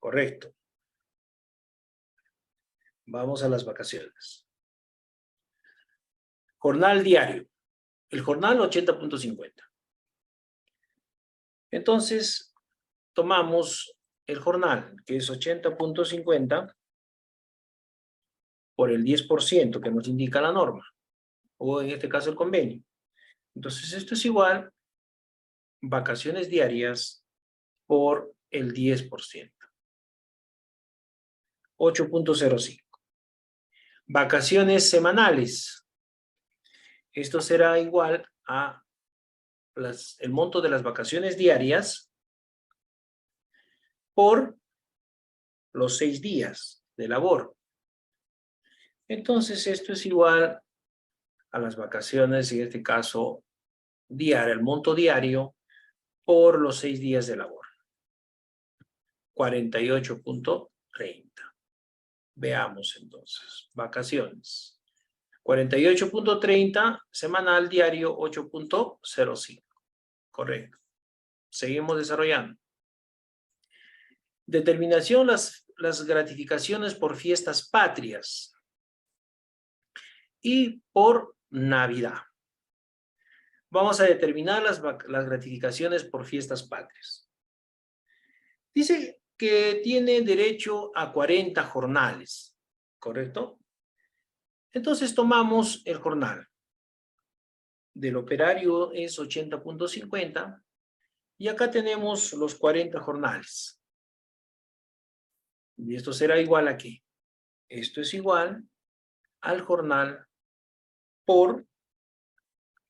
Correcto. Vamos a las vacaciones. Jornal diario. El jornal 80.50. Entonces, tomamos el jornal, que es 80.50, por el 10% que nos indica la norma, o en este caso el convenio. Entonces, esto es igual vacaciones diarias por el 10%. 8.05. Vacaciones semanales. Esto será igual a el monto de las vacaciones diarias por los 6 días de labor. Entonces, esto es igual a las vacaciones, en este caso, diario, el monto diario por los 6 días de labor. 48.30. Veamos entonces. Vacaciones. 48.30, semanal, diario, 8.05. Correcto. Seguimos desarrollando. Determinación las gratificaciones por fiestas patrias y por Navidad. Vamos a determinar las gratificaciones por fiestas patrias. Dice que tiene derecho a 40 jornales, ¿correcto? Entonces tomamos el jornal. Del operario es 80.50 y acá tenemos los 40 jornales. Y esto será igual a ¿qué? Esto es igual al jornal por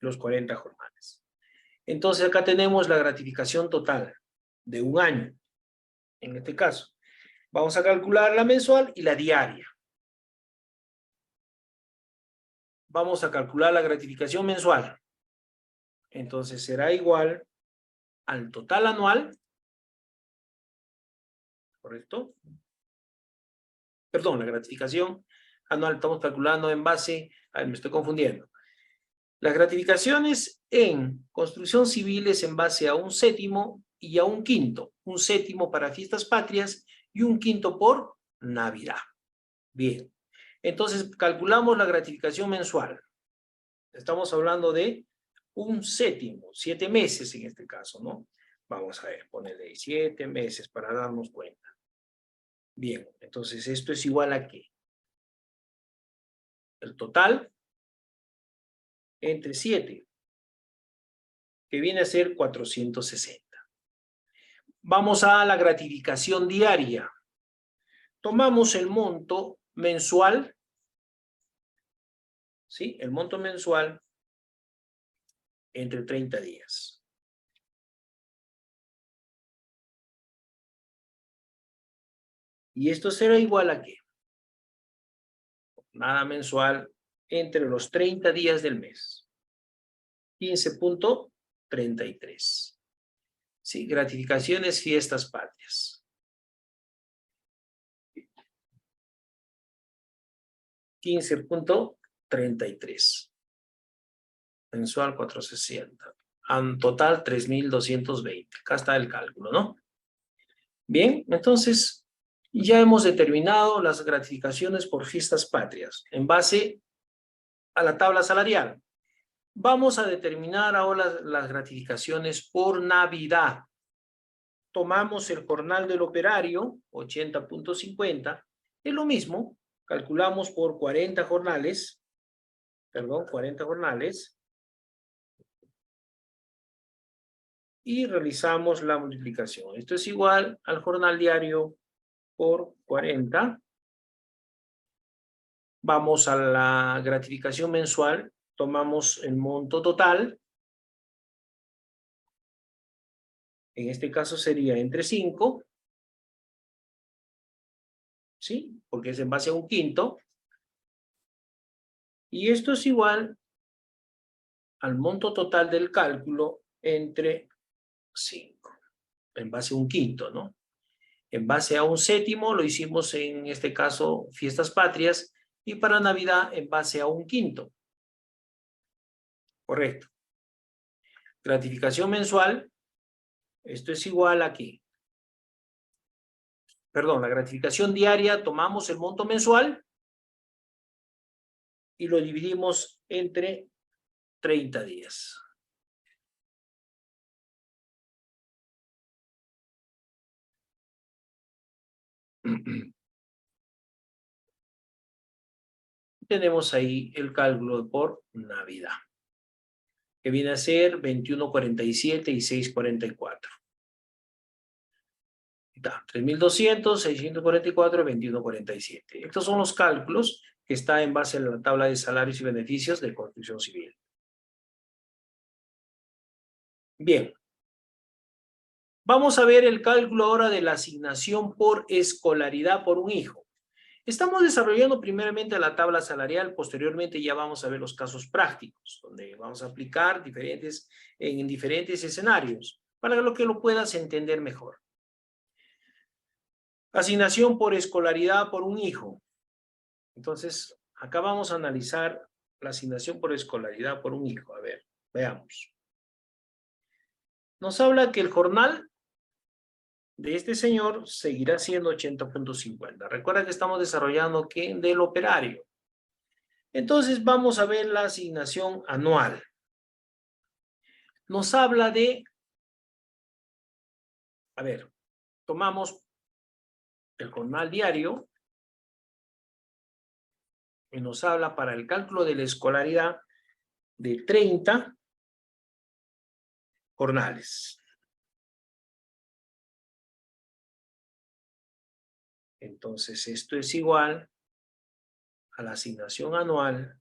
los 40 jornales. Entonces acá tenemos la gratificación total de un año. En este caso, vamos a calcular la mensual y la diaria. Vamos a calcular la gratificación mensual. Entonces será igual al total anual, ¿correcto? Perdón, la gratificación anual estamos calculando en base, me estoy confundiendo. Las gratificaciones en construcción civil es en base a un séptimo y a un quinto. Un séptimo para fiestas patrias y un quinto por Navidad. Bien. Entonces, calculamos la gratificación mensual. Estamos hablando de un séptimo, 7 meses en este caso, ¿no? Vamos a ver, ponerle 7 meses para darnos cuenta. Bien, entonces esto es igual a ¿qué? El total entre 7, que viene a ser 460. Vamos a la gratificación diaria. Tomamos el monto mensual, ¿sí? El monto mensual entre 30 días. Y esto será igual a ¿qué? Nada mensual entre los 30 días del mes. 15.33. Sí, gratificaciones, fiestas patrias. 15.33. Mensual 460. En total 3.220. Acá está el cálculo, ¿no? Bien, entonces ya hemos determinado las gratificaciones por fiestas patrias en base a la tabla salarial. Vamos a determinar ahora las gratificaciones por Navidad. Tomamos el jornal del operario, 80.50, es lo mismo, calculamos por 40 jornales, perdón, 40 jornales, y realizamos la multiplicación. Esto es igual al jornal diario por 40. Vamos a la gratificación mensual, tomamos el monto total, en este caso sería entre 5, ¿sí? Porque es en base a un quinto, y esto es igual al monto total del cálculo entre 5, en base a un quinto, ¿no? En base a un séptimo lo hicimos en este caso fiestas patrias, y para Navidad en base a un quinto. Correcto. Gratificación mensual, esto es igual a ¿qué? Perdón, la gratificación diaria, tomamos el monto mensual y lo dividimos entre 30 días. Tenemos ahí el cálculo por Navidad, que viene a ser 21.47 y 6.44. Está, 3.200, 644, 21.47. Estos son los cálculos que están en base a la tabla de salarios y beneficios de construcción civil. Bien. Vamos a ver el cálculo ahora de la asignación por escolaridad por un hijo. Estamos desarrollando primeramente la tabla salarial, posteriormente ya vamos a ver los casos prácticos, donde vamos a aplicar en diferentes escenarios, para que lo puedas entender mejor. Asignación por escolaridad por un hijo. Entonces, acá vamos a analizar la asignación por escolaridad por un hijo. A ver, veamos. Nos habla que el jornal de este señor seguirá siendo 80.50. Recuerda que estamos desarrollando ¿qué? Del operario. Entonces vamos a ver la asignación anual. Nos habla de, a ver, tomamos el jornal diario y nos habla para el cálculo de la escolaridad de 30 jornales. Entonces esto es igual a la asignación anual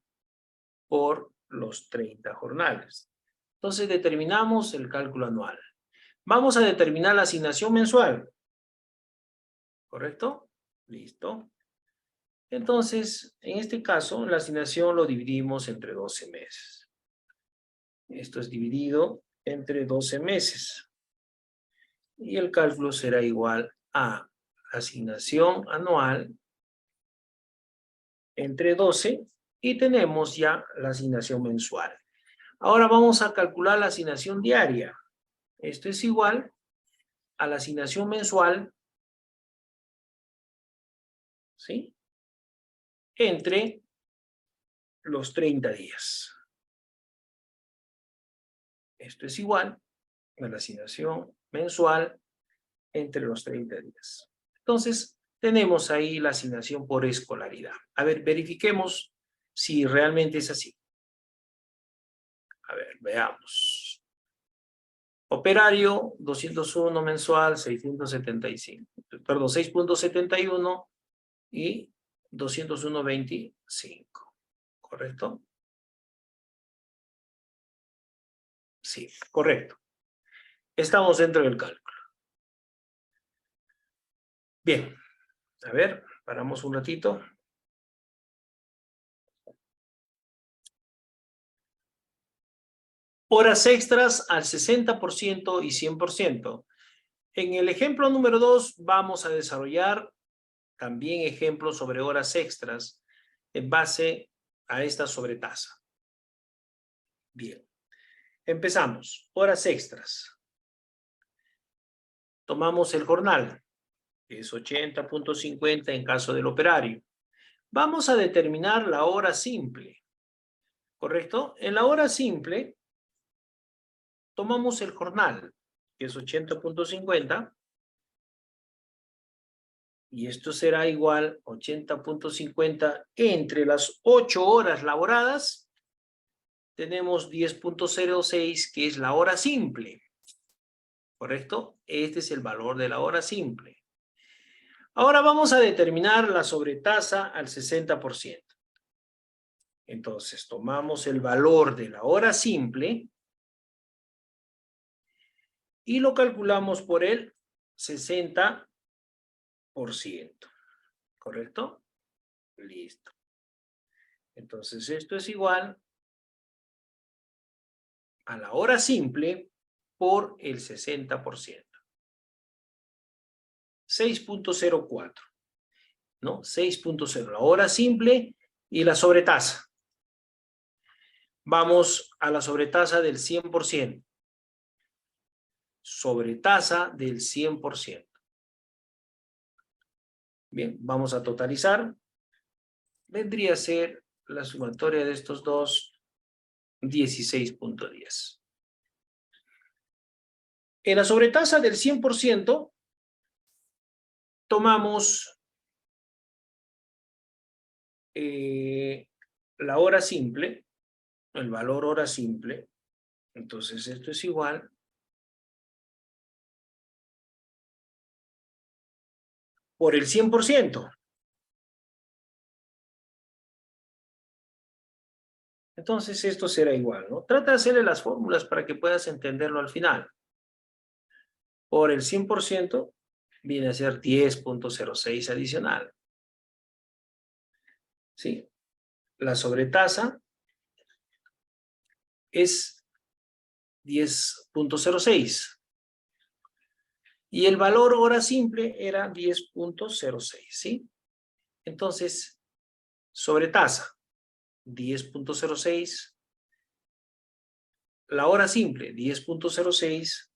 por los 30 jornales. Entonces determinamos el cálculo anual. Vamos a determinar la asignación mensual. ¿Correcto? Listo. Entonces, en este caso, la asignación lo dividimos entre 12 meses. Esto es dividido entre 12 meses. Y el cálculo será igual a asignación anual entre 12 y tenemos ya la asignación mensual. Ahora vamos a calcular la asignación diaria. Esto es igual a la asignación mensual, ¿sí? Entre los 30 días. Esto es igual a la asignación mensual entre los 30 días. Entonces, tenemos ahí la asignación por escolaridad. A ver, verifiquemos si realmente es así. A ver, veamos. Operario, 201 mensual, 675. Perdón, 6.71 y 201.25. ¿Correcto? Sí, correcto. Estamos dentro del cálculo. Bien. A ver, paramos un ratito. Horas extras al 60% y 100%. En el ejemplo número 2 vamos a desarrollar también ejemplos sobre horas extras en base a esta sobretasa. Bien. Empezamos. Horas extras. Tomamos el jornal, que es 80.50 en caso del operario. Vamos a determinar la hora simple. ¿Correcto? En la hora simple, tomamos el jornal, que es 80.50, y esto será igual a 80.50 entre las 8 horas laboradas. Tenemos 10.06, que es la hora simple. ¿Correcto? Este es el valor de la hora simple. Ahora vamos a determinar la sobretasa al 60%. Entonces, tomamos el valor de la hora simple y lo calculamos por el 60%. ¿Correcto? Listo. Entonces, esto es igual a la hora simple por el 60%. 6.04. ¿No? 6.0. La hora simple y la sobretasa. Vamos a la sobretasa del 100%. Sobretasa del 100%. Bien, vamos a totalizar. Vendría a ser la sumatoria de estos dos, 16.10. En la sobretasa del 100%, tomamos la hora simple, el valor hora simple. Entonces esto es igual por el 100%. Entonces esto será igual, ¿no? Trata de hacerle las fórmulas para que puedas entenderlo al final. Por el 100% viene a ser 10.06 adicional. ¿Sí? La sobretasa es 10.06. Y el valor hora simple era 10.06, ¿sí? Entonces, sobretasa, 10.06. La hora simple, 10.06.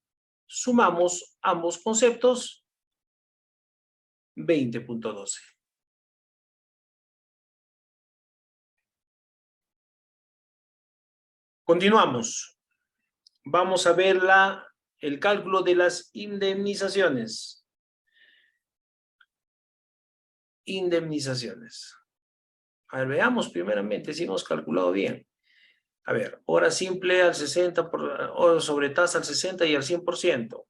Sumamos ambos conceptos, 20.12. Continuamos. Vamos a ver el cálculo de las indemnizaciones. Indemnizaciones. A ver, veamos primeramente si hemos calculado bien. A ver, hora simple al 60, hora sobre tasa al 60 y al 100%.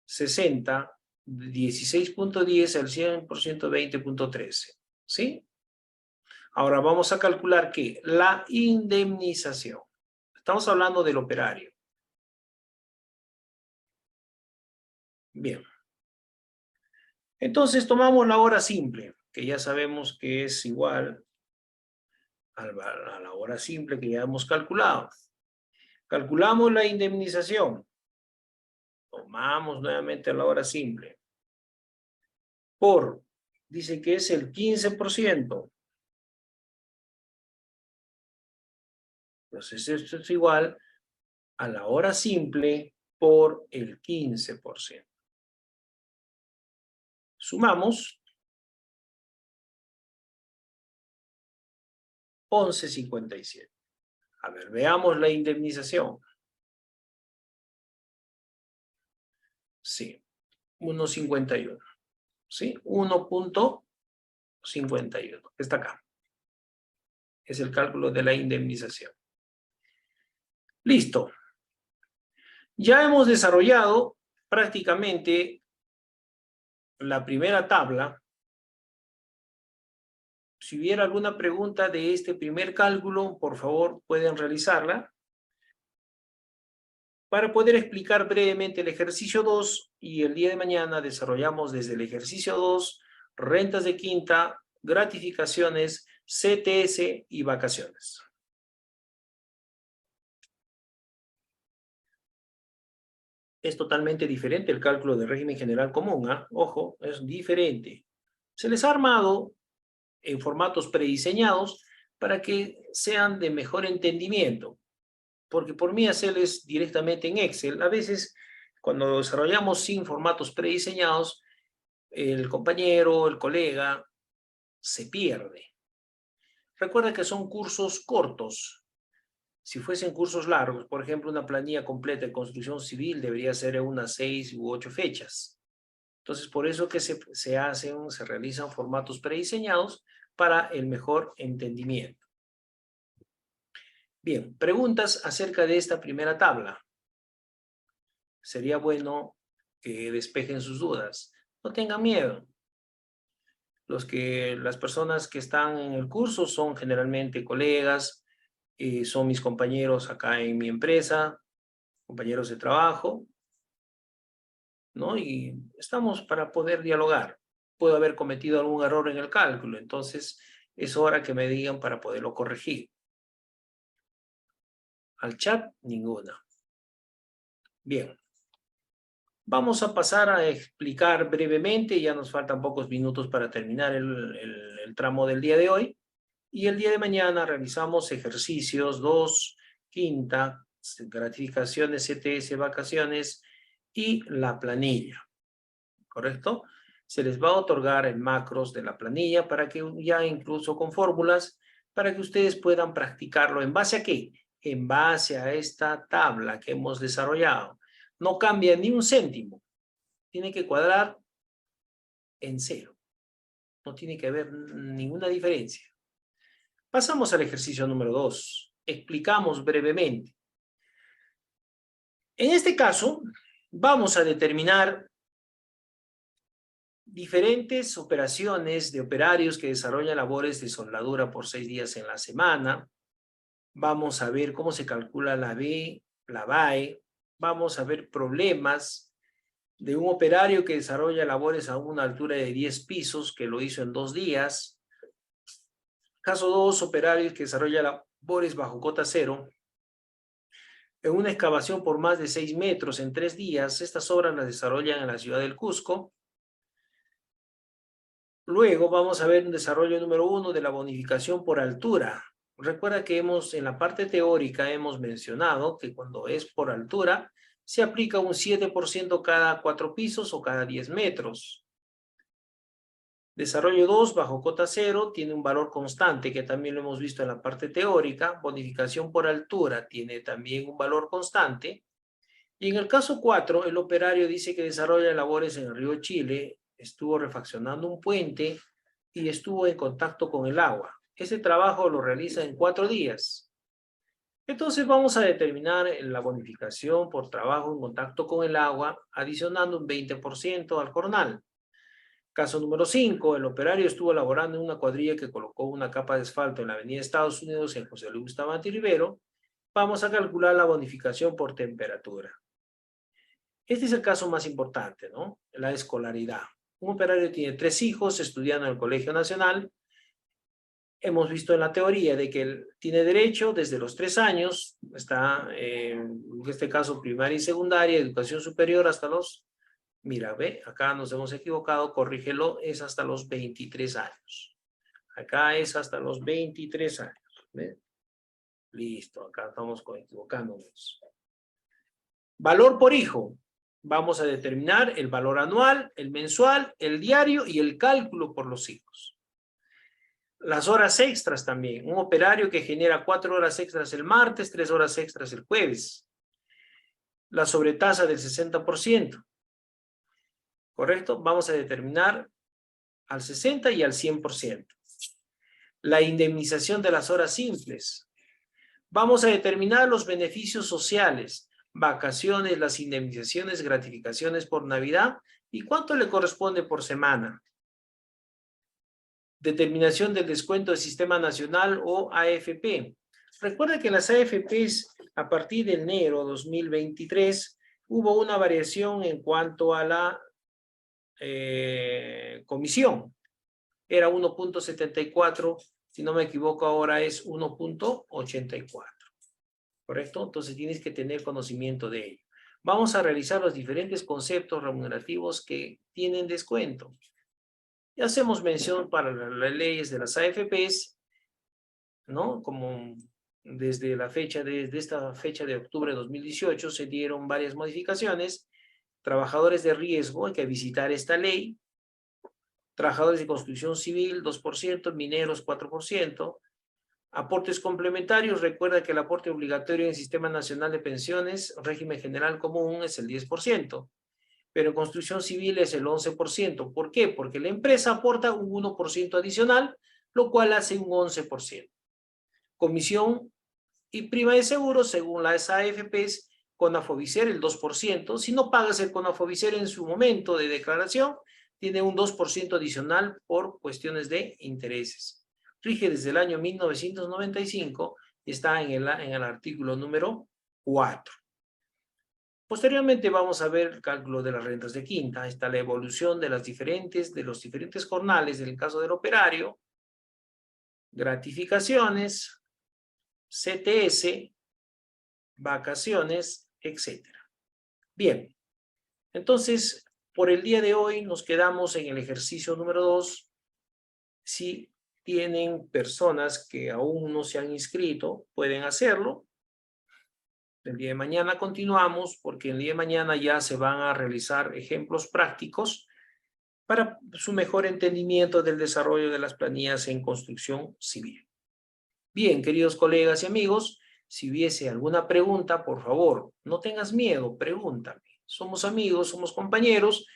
60, 16.10 al 100%, 20.13. ¿Sí? Ahora vamos a calcular ¿qué? La indemnización. Estamos hablando del operario. Bien. Entonces tomamos la hora simple, que ya sabemos que es igual a la hora simple que ya hemos calculado. Calculamos la indemnización. Tomamos nuevamente la hora simple. Dice que es el 15%. Entonces esto es igual a la hora simple por el 15%. Sumamos 11.57. A ver, veamos la indemnización. Sí, 1.51. ¿Sí? 1.51. Está acá. Es el cálculo de la indemnización. Listo. Ya hemos desarrollado prácticamente la primera tabla. Si hubiera alguna pregunta de este primer cálculo, por favor, pueden realizarla. Para poder explicar brevemente el ejercicio 2 y el día de mañana desarrollamos desde el ejercicio 2 rentas de quinta, gratificaciones, CTS y vacaciones. Es totalmente diferente el cálculo del régimen general común, ¿eh? Ojo, es diferente. Se les ha armado en formatos prediseñados para que sean de mejor entendimiento, porque por mí hacerles directamente en Excel, a veces cuando desarrollamos sin formatos prediseñados, el compañero, el colega, se pierde. Recuerda que son cursos cortos. Si fuesen cursos largos, por ejemplo, una planilla completa de construcción civil debería ser en unas 6 u 8 fechas. Entonces, por eso que se realizan formatos prediseñados para el mejor entendimiento. Bien, preguntas acerca de esta primera tabla. Sería bueno que despejen sus dudas. No tengan miedo. Las personas que están en el curso son generalmente colegas, son mis compañeros acá en mi empresa, compañeros de trabajo, ¿no? Y estamos para poder dialogar. Puedo haber cometido algún error en el cálculo, entonces es hora que me digan para poderlo corregir. Al chat, ninguna. Bien. Vamos a pasar a explicar brevemente, ya nos faltan pocos minutos para terminar el tramo del día de hoy. Y el día de mañana realizamos ejercicios 2, quinta, gratificaciones, CTS, vacaciones y la planilla. ¿correcto? Se les va a otorgar en macros de la planilla para que ya incluso con fórmulas, para que ustedes puedan practicarlo. ¿En base a qué? En base a esta tabla que hemos desarrollado. No cambia ni un céntimo. Tiene que cuadrar en cero. No tiene que haber ninguna diferencia. Pasamos al ejercicio número 2. Explicamos brevemente. En este caso, vamos a determinar diferentes operaciones de operarios que desarrollan labores de soldadura por 6 días en la semana. Vamos a ver cómo se calcula la B, la BAE. Vamos a ver problemas de un operario que desarrolla labores a una altura de 10 pisos, que lo hizo en 2 días. Caso 2, operarios que desarrolla labores bajo cota cero en una excavación por más de 6 metros en 3 días. Estas obras las desarrollan en la ciudad del Cusco. Luego vamos a ver un desarrollo número 1 de la bonificación por altura. Recuerda que en la parte teórica hemos mencionado que cuando es por altura se aplica un 7% cada 4 pisos o cada 10 metros. Desarrollo 2 bajo cota cero tiene un valor constante que también lo hemos visto en la parte teórica. Bonificación por altura tiene también un valor constante. Y en el caso 4, el operario dice que desarrolla labores en el río Chile, estuvo refaccionando un puente y estuvo en contacto con el agua. Ese trabajo lo realiza en 4 días. Entonces vamos a determinar la bonificación por trabajo en contacto con el agua, adicionando un 20% al jornal. Caso número 5, el operario estuvo laborando en una cuadrilla que colocó una capa de asfalto en la avenida Estados Unidos en José Luis Bustamante Rivero. Vamos a calcular la bonificación por temperatura. Este es el caso más importante, ¿no? La escolaridad. Un operario tiene 3 hijos estudiando en el Colegio Nacional. Hemos visto en la teoría de que él tiene derecho desde los 3 años, está en este caso primaria y secundaria, educación superior hasta los, mira, ve, acá nos hemos equivocado, corrígelo, es hasta los 23 años. Acá es hasta los 23 años. ¿Ve? Listo, acá estamos equivocándonos. Valor por hijo. Vamos a determinar el valor anual, el mensual, el diario y el cálculo por los hijos. Las horas extras también. Un operario que genera 4 horas extras el martes, 3 horas extras el jueves. La sobretasa del 60%. ¿Correcto? Vamos a determinar al 60 y al 100%. La indemnización de las horas simples. Vamos a determinar los beneficios sociales, vacaciones, las indemnizaciones, gratificaciones por Navidad y cuánto le corresponde por semana. Determinación del descuento del Sistema Nacional o AFP. Recuerda que las AFPs a partir de enero 2023 hubo una variación en cuanto a la comisión. Era 1.74, si no me equivoco ahora es 1.84. ¿Correcto? Entonces tienes que tener conocimiento de ello. Vamos a realizar los diferentes conceptos remunerativos que tienen descuento. Y hacemos mención para las leyes de las AFPs, ¿no? Como desde esta fecha de octubre de 2018 se dieron varias modificaciones. Trabajadores de riesgo, hay que visitar esta ley. Trabajadores de construcción civil, 2%, mineros, 4%. Aportes complementarios, recuerda que el aporte obligatorio en el Sistema Nacional de Pensiones, régimen general común, es el 10%, pero en construcción civil es el 11%. ¿Por qué? Porque la empresa aporta un 1% adicional, lo cual hace un 11%. Comisión y prima de seguro, según las AFPs, Conafovicer el 2%. Si no pagas el Conafovicer en su momento de declaración, tiene un 2% adicional por cuestiones de intereses. Rige desde el año 1995 y está en el artículo número 4. Posteriormente vamos a ver el cálculo de las rentas de quinta. Está la evolución de los diferentes jornales en el caso del operario, gratificaciones, CTS, vacaciones, etc. Bien, entonces por el día de hoy nos quedamos en el ejercicio número 2. Si tienen personas que aún no se han inscrito, pueden hacerlo. El día de mañana continuamos porque el día de mañana ya se van a realizar ejemplos prácticos para su mejor entendimiento del desarrollo de las planillas en construcción civil. Bien, queridos colegas y amigos, si hubiese alguna pregunta, por favor, no tengas miedo, pregúntame. Somos amigos, somos compañeros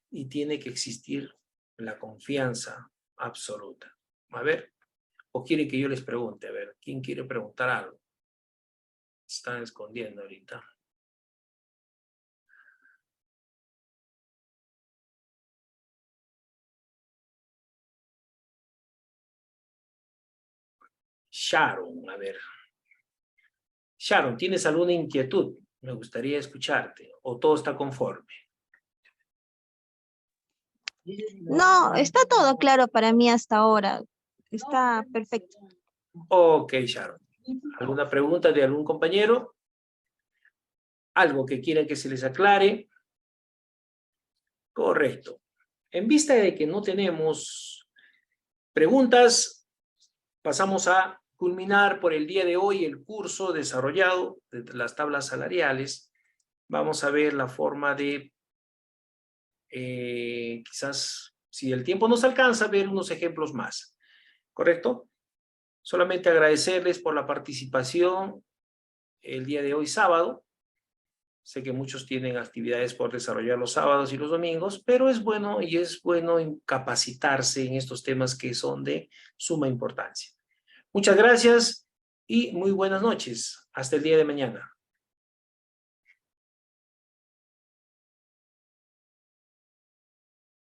y tiene que existir la confianza absoluta. A ver, o quieren que yo les pregunte, a ver, ¿quién quiere preguntar algo? Están escondiendo ahorita. Sharon, a ver. Sharon, ¿tienes alguna inquietud? Me gustaría escucharte. ¿O todo está conforme? No, está todo claro para mí hasta ahora. Está perfecto. Ok, Sharon. ¿Alguna pregunta de algún compañero? ¿Algo que quieran que se les aclare? Correcto. En vista de que no tenemos preguntas, pasamos a culminar por el día de hoy el curso desarrollado de las tablas salariales. Vamos a ver la forma de, quizás, si el tiempo nos alcanza, ver unos ejemplos más. ¿Correcto? Solamente agradecerles por la participación el día de hoy sábado. Sé que muchos tienen actividades por desarrollar los sábados y los domingos, pero es bueno capacitarse en estos temas que son de suma importancia. Muchas gracias y muy buenas noches. Hasta el día de mañana.